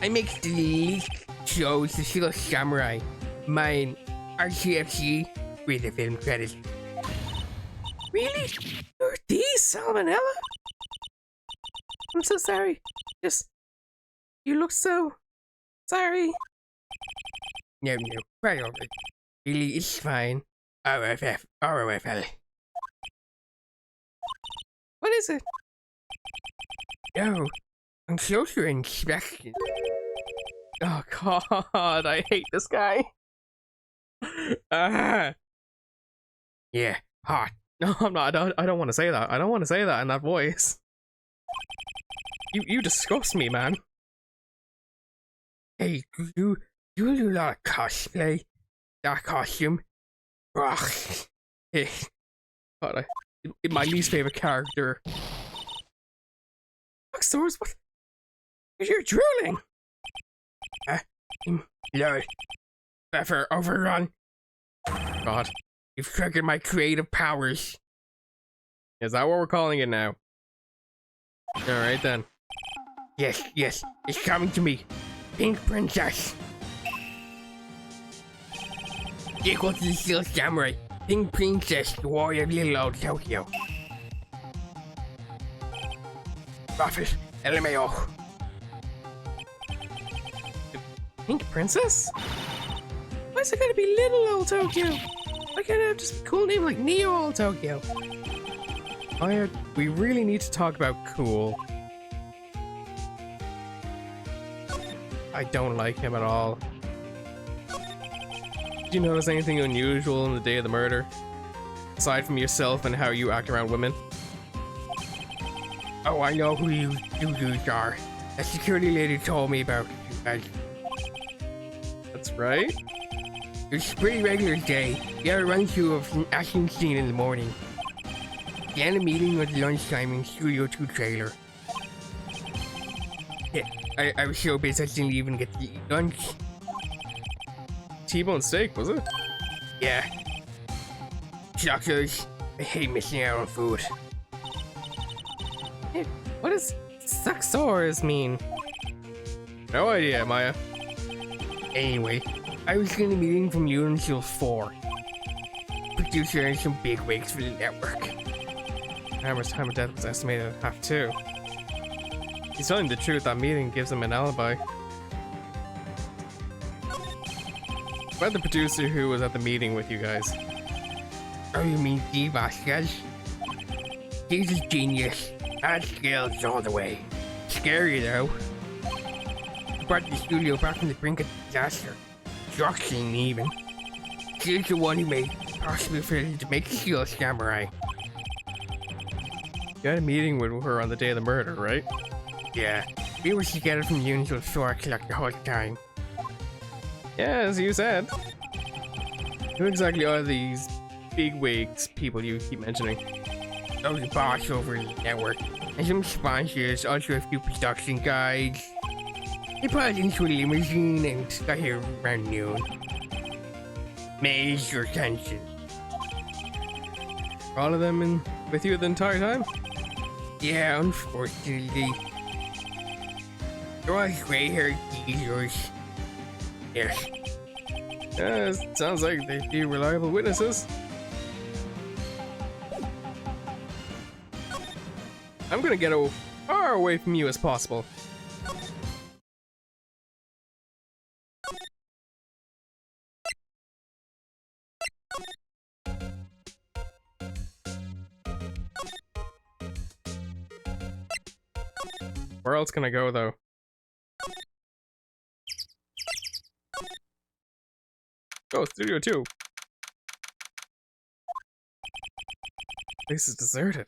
I make the least shows the Single Samurai. Mine, RCFC, with the film credits. Really? You're the Salmonella? I'm so sorry. You look so sorry. No, cry over it. Really, it's fine. ROFL. What is it? No, I'm closer inspection. Oh god, I hate this guy. Yeah, hot. No, I'm not. I don't want to say that. I don't want to say that in that voice. You disgust me, man. Hey, you do a lot of cosplay. That costume. Ugh. Hey, God, my least favorite character. Stores, what? You're drooling. Lord. Better overrun. God, you've triggered my creative powers. Is that what we're calling it now? Alright then. Yes, it's coming to me. Pink Princess. Equal to the Steel Samurai. Pink Princess, the warrior of little old Tokyo. Office, LMAO. Pink Princess? Why is it gonna be little old Tokyo? Why can't it have just a cool name like Neo Old Tokyo? We really need to talk about cool. I don't like him at all. Did you notice anything unusual in the day of the murder? Aside from yourself and how you act around women? Oh, I know who you dudes are. The security lady told me about you guys. That's right. It's a pretty regular day. You have a run through of an action scene in the morning. Then a meeting at lunchtime in Studio 2 trailer. Yeah, I was so busy I didn't even get to eat lunch. T-bone steak, was it? Yeah. Suckers, I hate missing out on food. Hey, what does sucksaurs mean? No idea, Maya. Anyway, I was in a meeting from you until 4. Producer and some big wigs for the network. Hammer's time of death was estimated at half 2. He's telling the truth, that meeting gives him an alibi. About the producer who was at the meeting with you guys. Oh, you mean Steve Vasquez? He's a genius. Had skills all the way. Scary though. He brought the studio back from the brink of disaster. Shocking even. He's the one who made it possible for him to make Steel Samurai. You had a meeting with her on the day of the murder, right? Yeah. We were together from Universal Source like the whole time. Yeah, as you said. Who exactly are these big wigs people you keep mentioning? Those boss over the network. And some sponsors, also a few production guys. They brought us into a limousine and got here around noon. Maze your attention. All of them in with you the entire time? Yeah, unfortunately. They're all gray-haired geezers. Yes. Yeah, it sounds like they'd be reliable witnesses. I'm gonna get as far away from you as possible. Where else can I go, though? Oh, Studio 2. Place is deserted.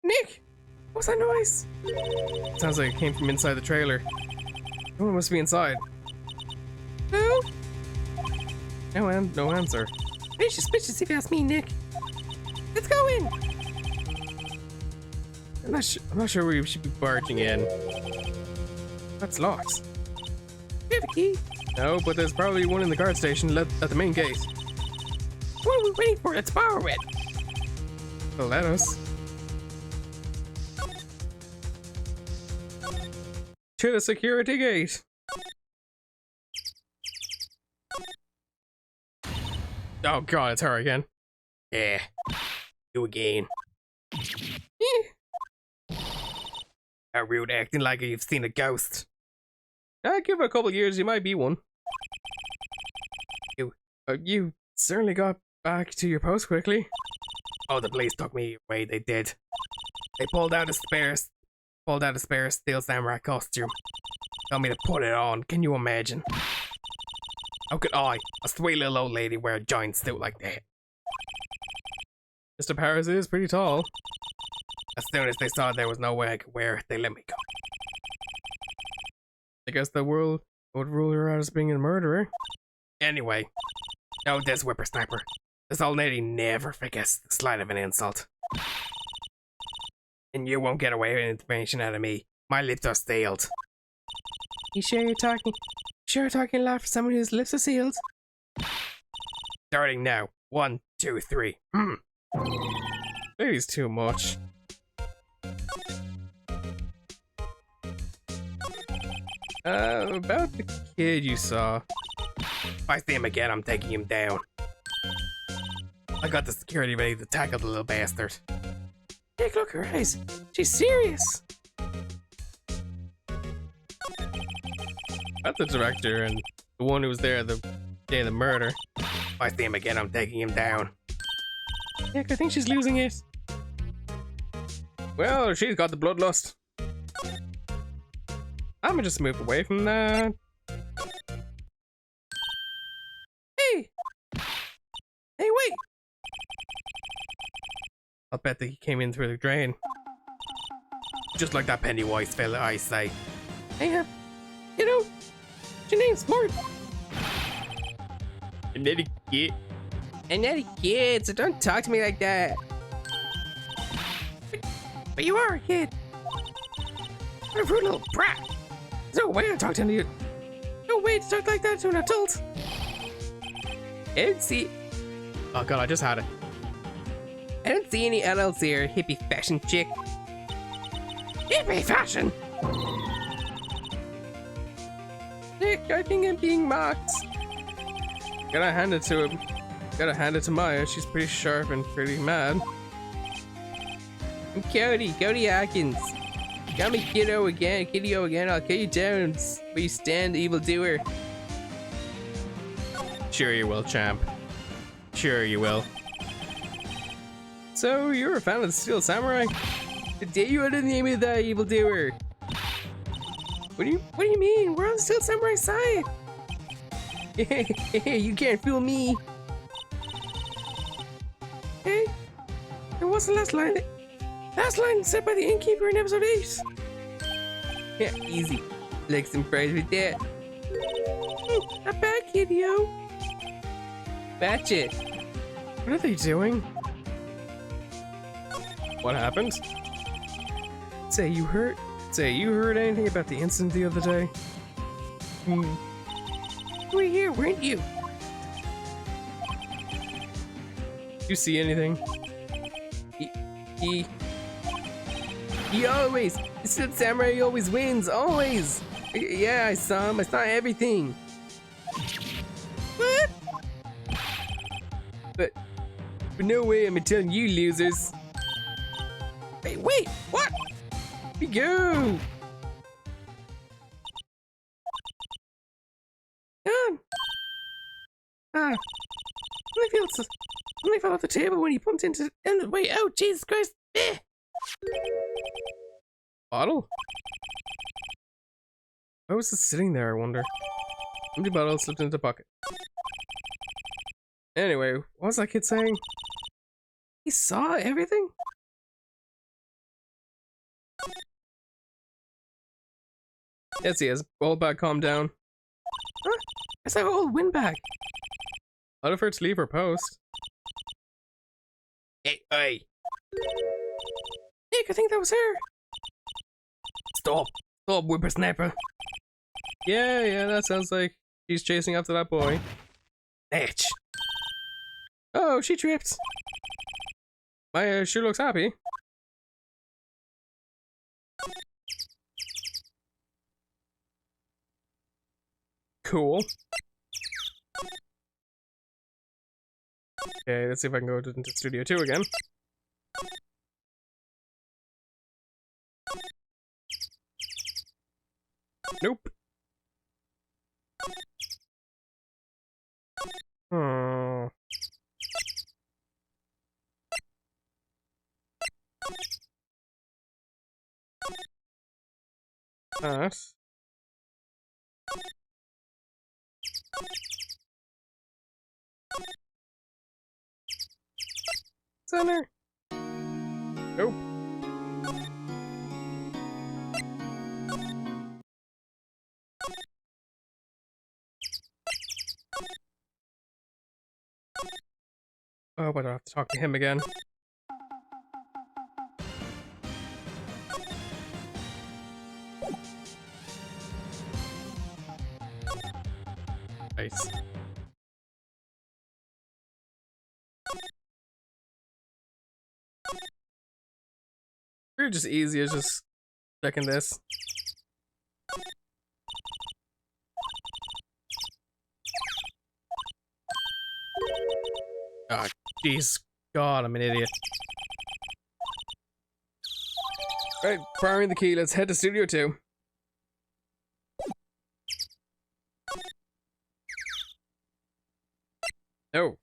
Nick! What's that noise? Sounds like it came from inside the trailer. Someone must be inside. No? No answer. Very suspicious if you ask me, Nick. Let's go in! I'm not sure we should be barging in. That's locked. Do you have a key? No, but there's probably one in the guard station at the main gate. What are we waiting for? Let's borrow it! Well, let us. To the security gate! Oh god, it's her again. Yeah. You again. How rude, acting like you've seen a ghost. Give it a couple years, you might be one. You certainly got back to your post quickly. Oh, the police took me away, they did. They pulled out a spare Steel Samurai costume. Told me to put it on, can you imagine? How could I, a sweet little old lady, wear a giant suit like that? Mr. Powers is pretty tall. As soon as they saw there was no way I could wear it, they let me go. I guess the world would rule her out as being a murderer. Anyway, know this whippersnapper. This old lady never forgets the slight of an insult. And you won't get away with information out of me. My lips are sealed. You sure you're talking loud for someone whose lips are sealed? Starting now. 1, 2, 3. Lady's too much. About the kid you saw. If I see him again, I'm taking him down. I got the security ready to tackle the little bastard. Nick, look at her eyes. She's serious. About the director and the one who was there the day of the murder. If I see him again, I'm taking him down. Nick, I think she's losing it. Well, she's got the bloodlust. I'm gonna just move away from that. Hey! Hey, wait! I'll bet that he came in through the drain. Just like that Pennywise fella, I say. Hey, you know, your name's Martin. I'm not a kid. I'm not a kid, so don't talk to me like that. But you are a kid. What a rude little brat. There's no way to talk to you. No way to talk like that to an adult. I don't see. Oh god, I just had it. I don't see any adults here, hippie fashion chick. Hippie fashion? Nick, I think I'm being mocked. Gotta hand it to him. Gotta hand it to Maya. She's pretty sharp and pretty mad. I'm Cody Atkins. Got me kiddo again. I'll kill you down where you stand, evildoer. Sure you will, champ. Sure you will. So, you're a fan of the Steel Samurai? The day you had the name of that evildoer. What do you mean? We're on the Steel Samurai side. You can't fool me. Hey, and what's the last line? Last line said by the innkeeper in episode 8. Yeah, easy. Like some fries with that. Not bad, kiddo. Batch it. What are they doing? What happened? Say you heard anything about the incident the other day? You were here, weren't you? You see anything? He always, the Steel Samurai always wins, always. Yeah, I saw him. I saw everything. What? But no way am I telling you losers. Wait, what? We go. Come. Something fell off the table when he bumped into the way out. Jesus Christ. Eh. Bottle? Why was it sitting there, I wonder? Empty bottle slipped into the pocket. Anyway, what was that kid saying? He saw everything? Yes, he has. Hold back, calm down. Huh? I saw old windbag. Out of her sleeve or post. Hey. Nick, I think that was her. Stop, whippersnapper. Yeah, that sounds like she's chasing after that boy. Bitch. Oh, she tripped. Maya sure looks happy. Cool. Okay, let's see if I can go into Studio 2 again. Nope. Oh. That. Center. Nope. Oh, but I have to talk to him again. Nice. We're just easy as just checking this. Oh, jeez. God, I'm an idiot. Right, borrowing the key, let's head to Studio 2. No.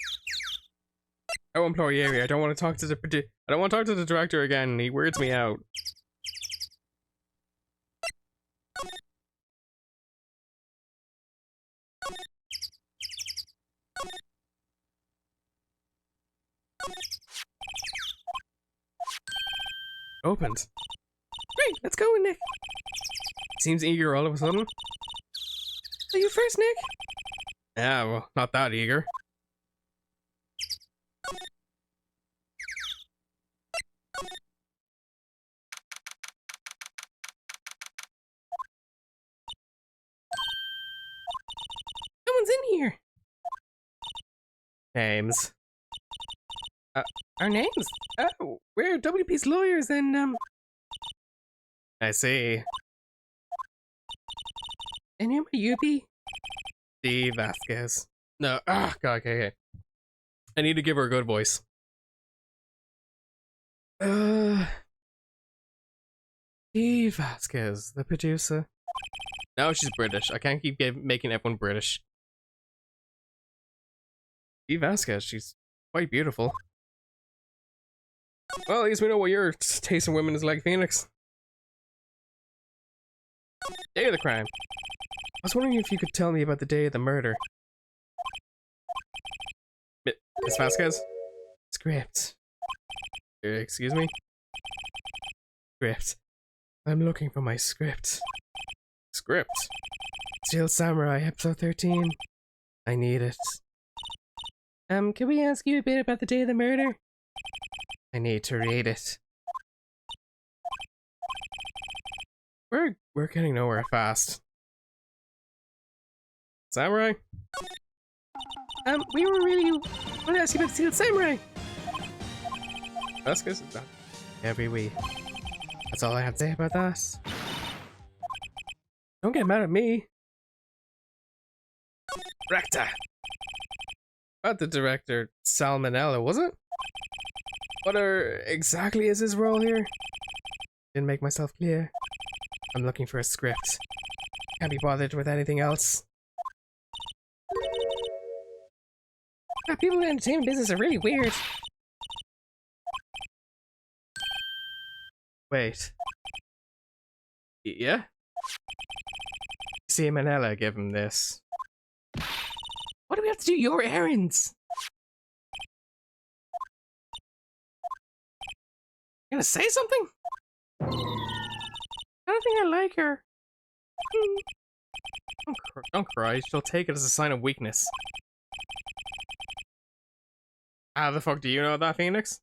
No employee area. I don't want to talk to the director again. He weirds me out. Opened. Great, let's go, Nick. Seems eager all of a sudden. Are you first, Nick? Yeah, well, not that eager. Someone's in here. Names. Our names? Oh, we're WP's lawyers and, I see. And you're my Yuppie? Steve Vasquez. No, ah, God, okay. I need to give her a good voice. Steve Vasquez, the producer. No, she's British. I can't keep making everyone British. Steve Vasquez, she's quite beautiful. Well, at least we know what your taste in women is like, Phoenix. Day of the crime. I was wondering if you could tell me about the day of the murder. Miss Vasquez? Script. Excuse me? Script. I'm looking for my script. Script? Steel Samurai, episode 13. I need it. Can we ask you a bit about the day of the murder? I need to read it. We're getting nowhere fast. Samurai? We were really want to ask you about Steel Samurai. Vasquez is that every week. That's all I have to say about that. Don't get mad at me. Rector. About the director Salmonella, was it? What exactly is his role here? Didn't make myself clear. I'm looking for a script. Can't be bothered with anything else. Yeah, people in the entertainment business are really weird. Wait. Yeah? Salmonella gave him this. What do we have to do your errands? You gonna say something? I don't think I like her. Don't cry, she'll take it as a sign of weakness. How the fuck do you know that, Phoenix?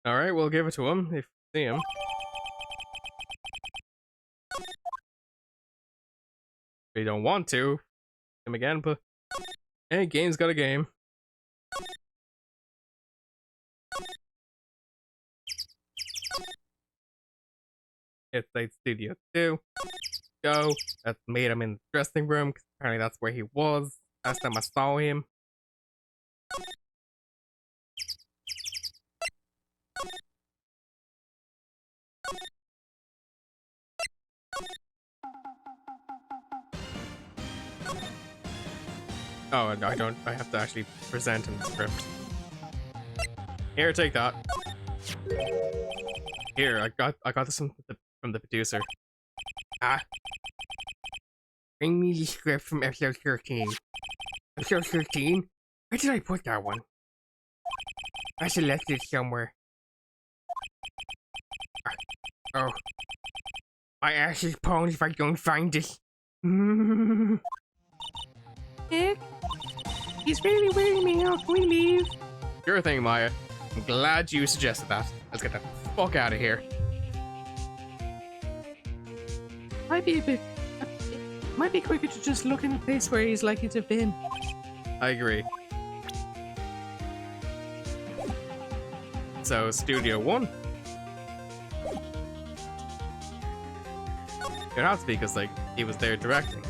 Alright, we'll give it to him if we see him. We don't want to. Him again, but hey, game's got a game. It's like Studio 2. Go. Let's meet him in the dressing room, because apparently that's where he was last time I saw him. Oh, no, I don't. I have to actually present him the script. Here, take that. Here, I got this from the producer. Ah. Bring me the script from episode 13. Episode 13? Where did I put that one? I should left it somewhere. Oh. My ass is pwned if I don't find it. Nick? He's really wearing me out. Can we leave? Sure thing, Maya. I'm glad you suggested that. Let's get the fuck out of here. Might be quicker to just look in the place where he's likely to have been. I agree. So, Studio 1. It has to be because, like, he was there directing.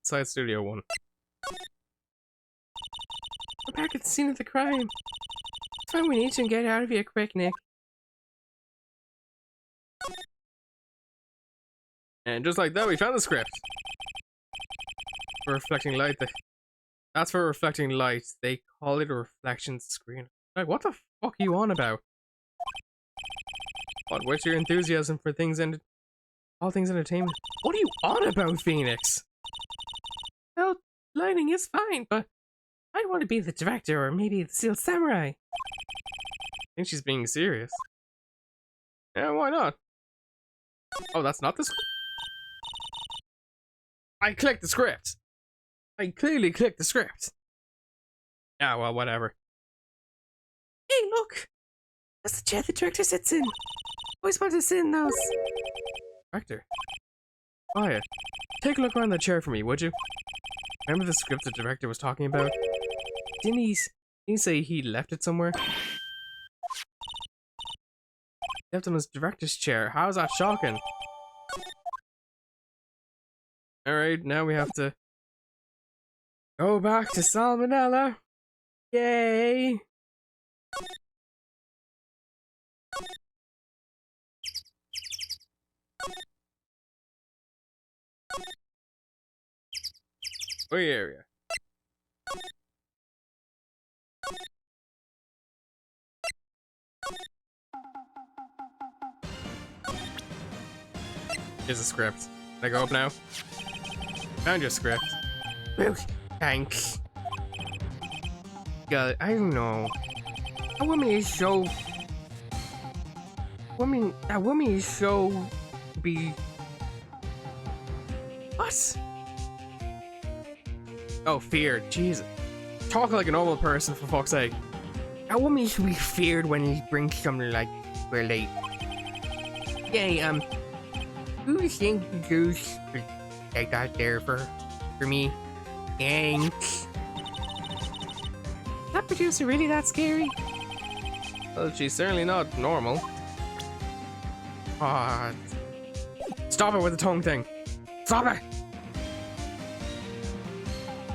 Inside Studio 1. We're back at the scene of the crime. It's fine, we need to get out of here quick, Nick. And just like that, we found the script. For reflecting light. That's for reflecting light. They call it a reflection screen. Like, what the fuck are you on about? What, what's your enthusiasm for things and all things entertainment? What are you on about, Phoenix? Well, lighting is fine, but I'd want to be the director or maybe the Steel Samurai. I think she's being serious. Yeah, why not? Oh, that's not the script? I clicked the script! I clearly clicked the script! Yeah, well, whatever. Hey, look! That's the chair the director sits in. Always wanted to sit in those. Director? Quiet. Take a look around the chair for me, would you? Remember the script the director was talking about? Didn't he say he left it somewhere? Left on his director's chair. How is that shocking? Alright, now we have to go back to Salmonella. Yay! What area? Here's a script. Can I go up now? Found your script. Thanks. God, I don't know. That woman is so... That woman is so... What? Oh, feared. Jesus. Talk like a normal person, for fuck's sake. That woman should be feared when he brings something like we're late. Yeah, who do you think the juice like that there for me? Thanks. That producer really that scary? Well, she's certainly not normal. Ah, stop it with the tongue thing. Stop it!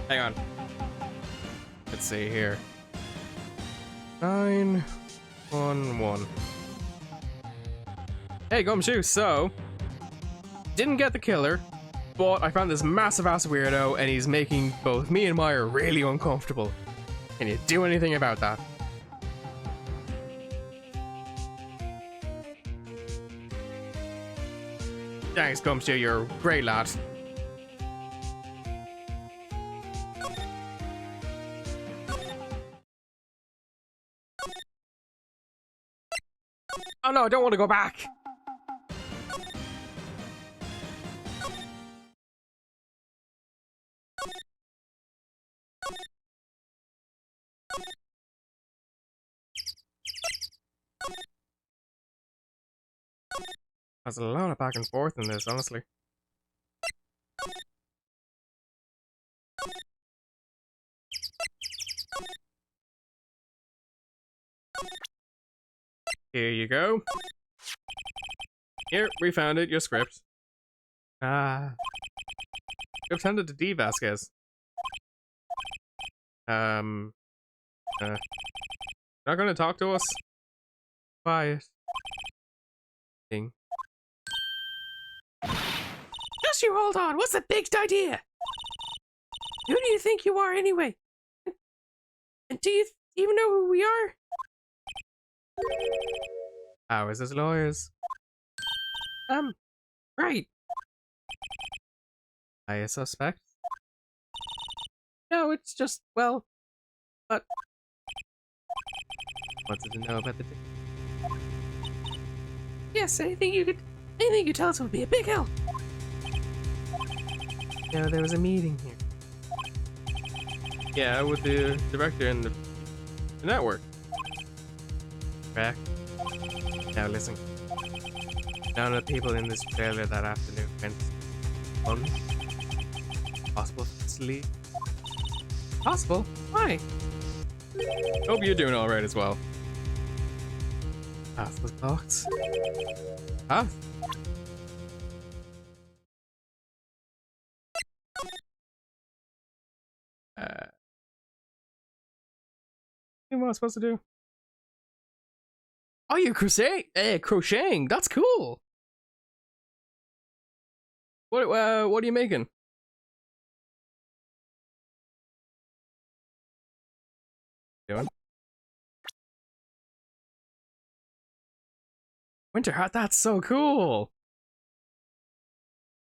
Hang on. Let's see here. 911. Hey, Gumshoe, so... Didn't get the killer, but I found this massive ass weirdo and he's making both me and Maya really uncomfortable. Can you do anything about that? Thanks, Gumshoe, you're a great lad. Oh no, I don't want to go back! There's a lot of back and forth in this, honestly. Here you go. Here, we found it, your script. Script handed to D. Vasquez. Not gonna talk to us? Quiet. Thing. Just you hold on, what's the big idea? Who do you think you are anyway? And do you even know who we are? How is his lawyers? Right. I a suspect? No, it's just, well, but... Wanted to know about the... Yes, anything you could tell us would be a big help. You know, there was a meeting here. Yeah, with the director and the network. Back. Now listen. None of the people in this trailer that afternoon went on. Possible sleep. Possible? Why? Hope you're doing alright as well. Path was blocked. Path? What am I supposed to do? Oh, you're crocheting. That's cool. What are you making? Doing? Winter hat. That's so cool.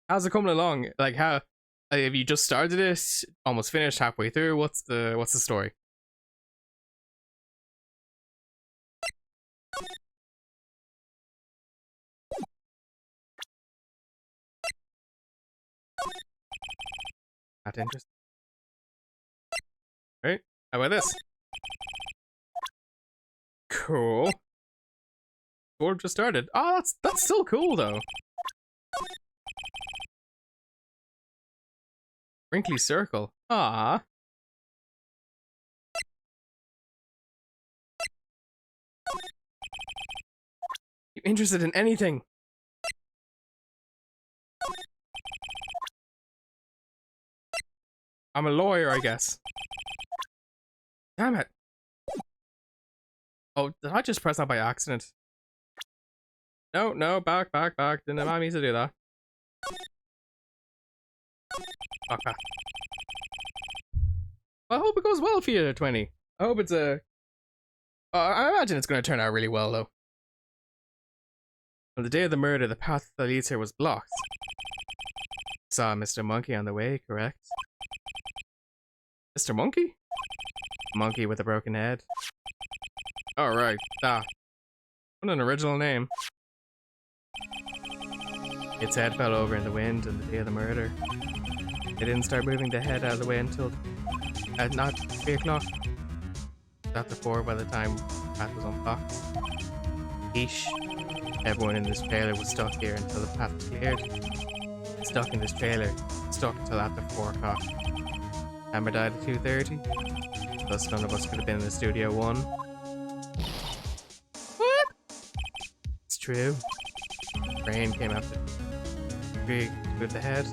How's it coming along? Like, how have you just started it? Almost finished? Halfway through? What's the story? Not interesting. Right? How about this? Cool. Sword just started. Oh, that's so cool though. Wrinkly circle. Ah. You interested in anything? I'm a lawyer, I guess. Damn it. Oh, did I just press that by accident? No, no, back. Didn't allow me to do that. Back. I hope it goes well for you, 20. I hope it's a... I imagine it's going to turn out really well, though. On the day of the murder, the path that leads here was blocked. Saw Mr. Monkey on the way, correct? Mr. Monkey? Monkey with a broken head. Oh, right. Ah. What an original name. Its head fell over in the wind on the day of the murder. It didn't start moving the head out of the way until not 3 o'clock. After 4 by the time the path was unblocked. Eesh. Everyone in this trailer was stuck here until the path was cleared. Stuck in this trailer. Stuck until after 4 o'clock. Hammer died at 2:30. Thus none of us could have been in the Studio 1. What? It's true. Rain came after 3 with the head.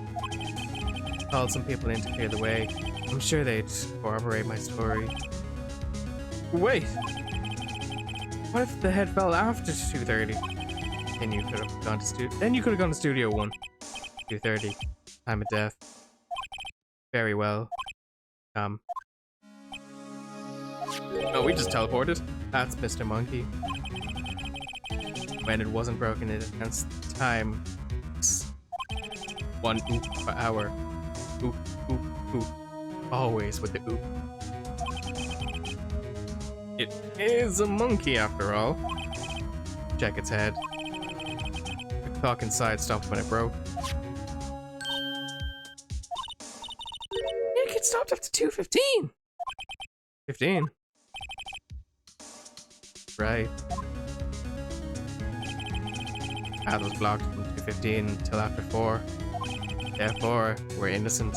Called some people in to clear the way. I'm sure they'd corroborate my story. Wait! What if the head fell after 2:30? Then you could have gone to Studio 1. 2:30. Time of death. Very well. Oh, we just teleported. That's Mr. Monkey. When it wasn't broken, it announced time. 1 oop per hour. Oop, oop, oop. Always with the oop. It is a monkey after all. Check its head. The clock inside stopped when it broke. It stopped after 2:15. 15. Right. Path was blocked from 2:15 until after 4. Therefore, we're innocent.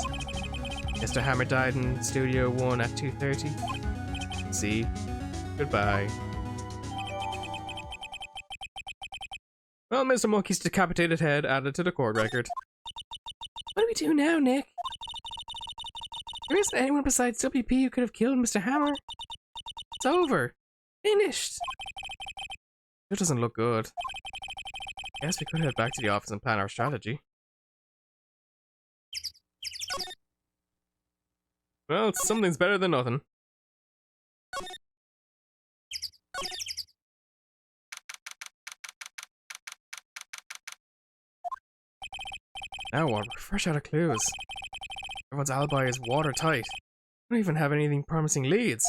Mr. Hammer died in Studio 1 at 2:30. See? Goodbye. Well, Mr. Monkey's decapitated head added to the court record. What do we do now, Nick? There isn't anyone besides WP who could have killed Mr. Hammer. It's over. Finished. It doesn't look good. Guess we could head back to the office and plan our strategy. Well, something's better than nothing. Now what? We're fresh out of clues. Everyone's alibi is watertight. We don't even have anything promising leads.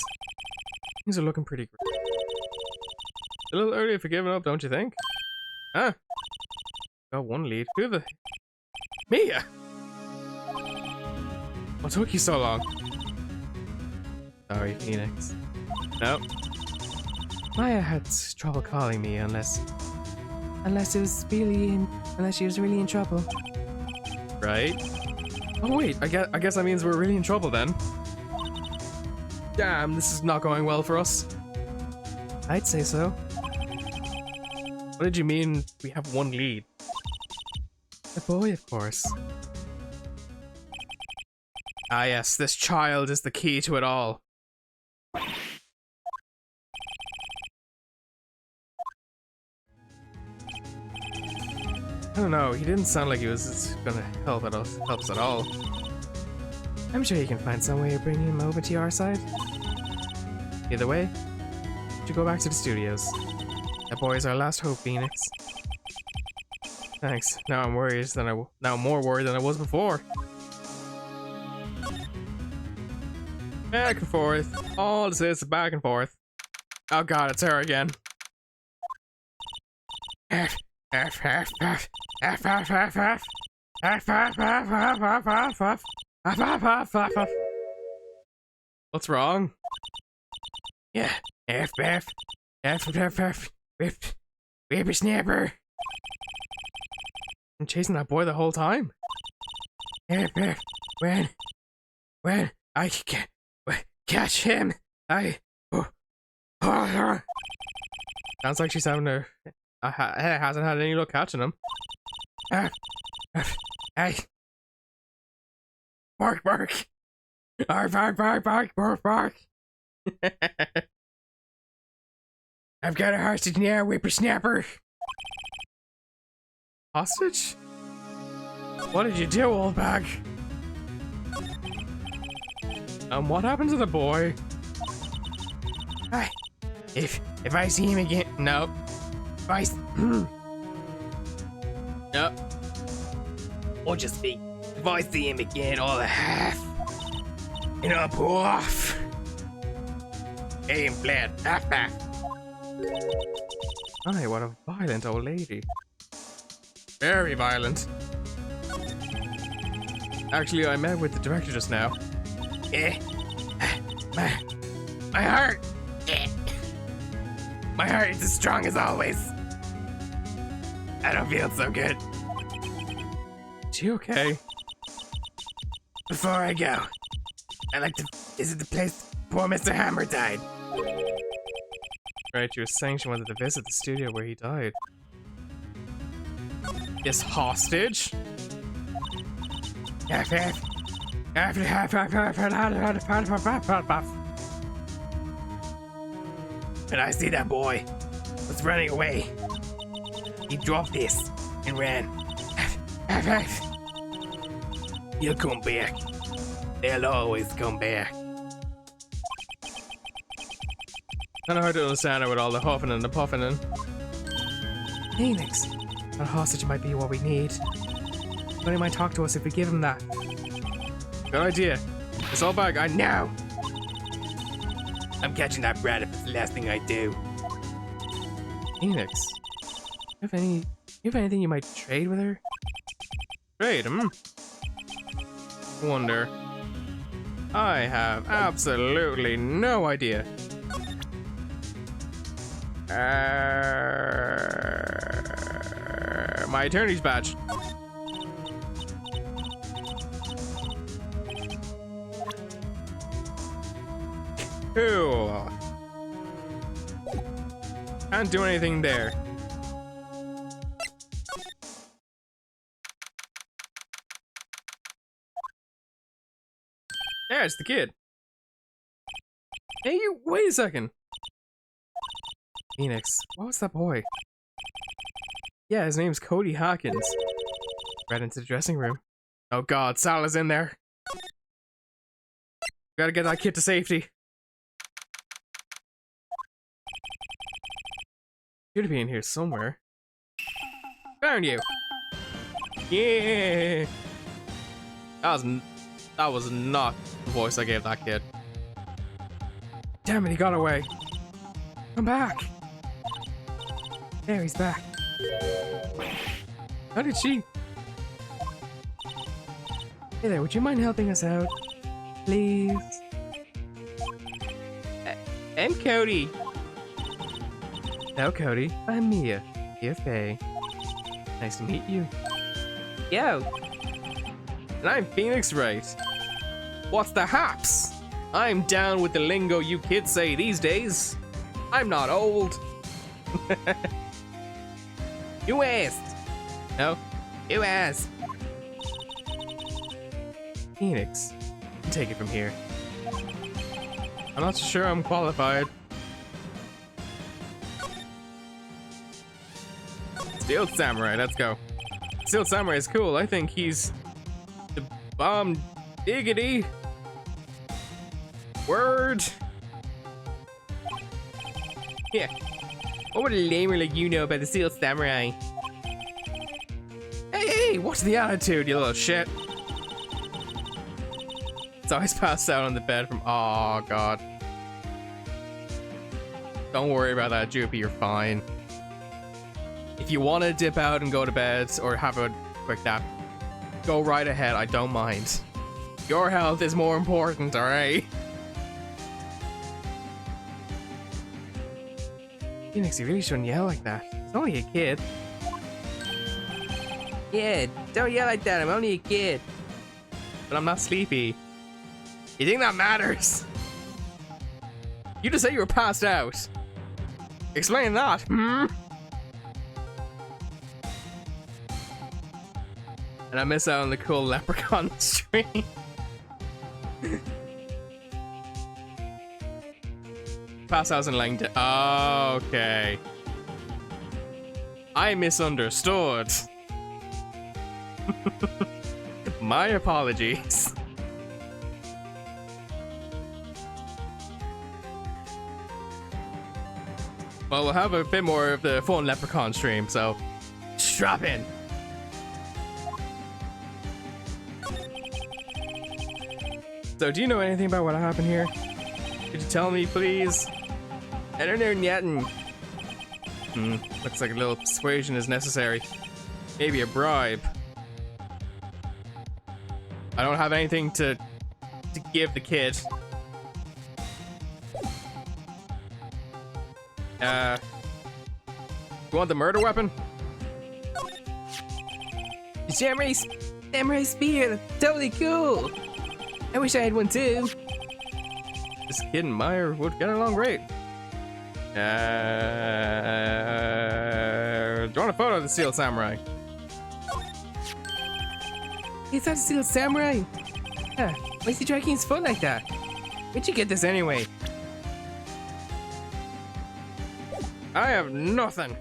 Things are looking pretty great. A little early for giving up, don't you think? Huh? Got one lead. Who the... Mia! What took you so long? Sorry, Phoenix. No. Maya had trouble calling me unless she was really in trouble. Right? Oh wait, I guess that means we're really in trouble then. Damn, this is not going well for us. I'd say so. What did you mean we have one lead? The boy, of course. Ah yes, this child is the key to it all. I don't know, he didn't sound like he was gonna help us at all. I'm sure you can find some way of bringing him over to your side. Either way, you should go back to the studios. That boy is our last hope, Phoenix. Thanks. Now I'm more worried than I was before. Back and forth. All this is back and forth. Oh god, it's her again. What's wrong? Yeah, whippersnapper. I'm chasing that boy the whole time. When when I catch him, I... Sounds like she's having a... hasn't had any luck catching him. Hey. Bark, bark. Bark, bark, bark, bark, bark, bark. I've got a hostage now, whippersnapper. Hostage? What did you do, old bag? What happened to the boy? If I see him again, no. No. Or just me. If I see him again, I'll half. And I'll pull off. Aim flat. Half back. Aye, what a violent old lady. Very violent. Actually, I met with the director just now. My heart. My heart is as strong as always. I don't feel so good. Is she okay? Before I go, I'd like to visit the place poor Mr. Hammer died. Right, you were saying she wanted to visit the studio where he died. This hostage? And I see that boy was running away. He dropped this and ran. He'll come back. They'll always come back. Kinda hard to understand her with all the huffing and the puffing and... Phoenix, that hostage might be what we need. But he might talk to us if we give him that. Good idea. It's all back, I know! I'm catching that brat if it's the last thing I do. Phoenix, you have anything you might trade with her? Trade, Wonder. I have absolutely no idea. My attorney's badge. Cool. Can't do anything there. Yeah, it's the kid. Hey, you, wait a second. Phoenix, what was that boy? Yeah, his name's Cody Hawkins. Right into the dressing room. Oh god, Salah's in there. Gotta get that kid to safety. You'd be in here somewhere. Found you! Yeah! That was not the voice I gave that kid. Damn it, he got away. Come back! There, he's back. How did she... Hey there, would you mind helping us out? Please? I'm Cody. No, Cody. I'm Mia. Mia Faye. Nice to meet you. Yo! And I'm Phoenix Wright. What's the haps? I'm down with the lingo you kids say these days. I'm not old. You asked. No, you asked. Phoenix, you can take it from here. I'm not sure I'm qualified. Steel Samurai, let's go. Steel Samurai is cool. I think he's the bomb diggity. Word. Yeah. What would a lamer like you know about the Steel Samurai? Hey, what's the attitude, you little shit? It's always passed out on the bed from... Oh, God. Don't worry about that, Jupy, you're fine. If you want to dip out and go to bed or have a quick nap, go right ahead, I don't mind. Your health is more important, alright? Phoenix, you really shouldn't yell like that. It's only a kid. Yeah, don't yell like that, I'm only a kid. But I'm not sleepy. You think that matters? You just said you were passed out. Explain that, hmm? And I miss out on the cool leprechaun stream. Pass out in Langdon. Oh, okay. I misunderstood. My apologies. Well, we'll have a bit more of the fun leprechaun stream, so strap in. So, do you know anything about what happened here? Could you tell me, please? I don't know nothing. Looks like a little persuasion is necessary. Maybe a bribe. I don't have anything to give the kid. You want the murder weapon? Samurai spear, totally cool. I wish I had one too. This kid and Meyer would get along great. Do you want a photo of the Steel Samurai? Is that a Steel Samurai? Huh, why is he dragging his foot like that? Where'd you get this anyway? I have nothing.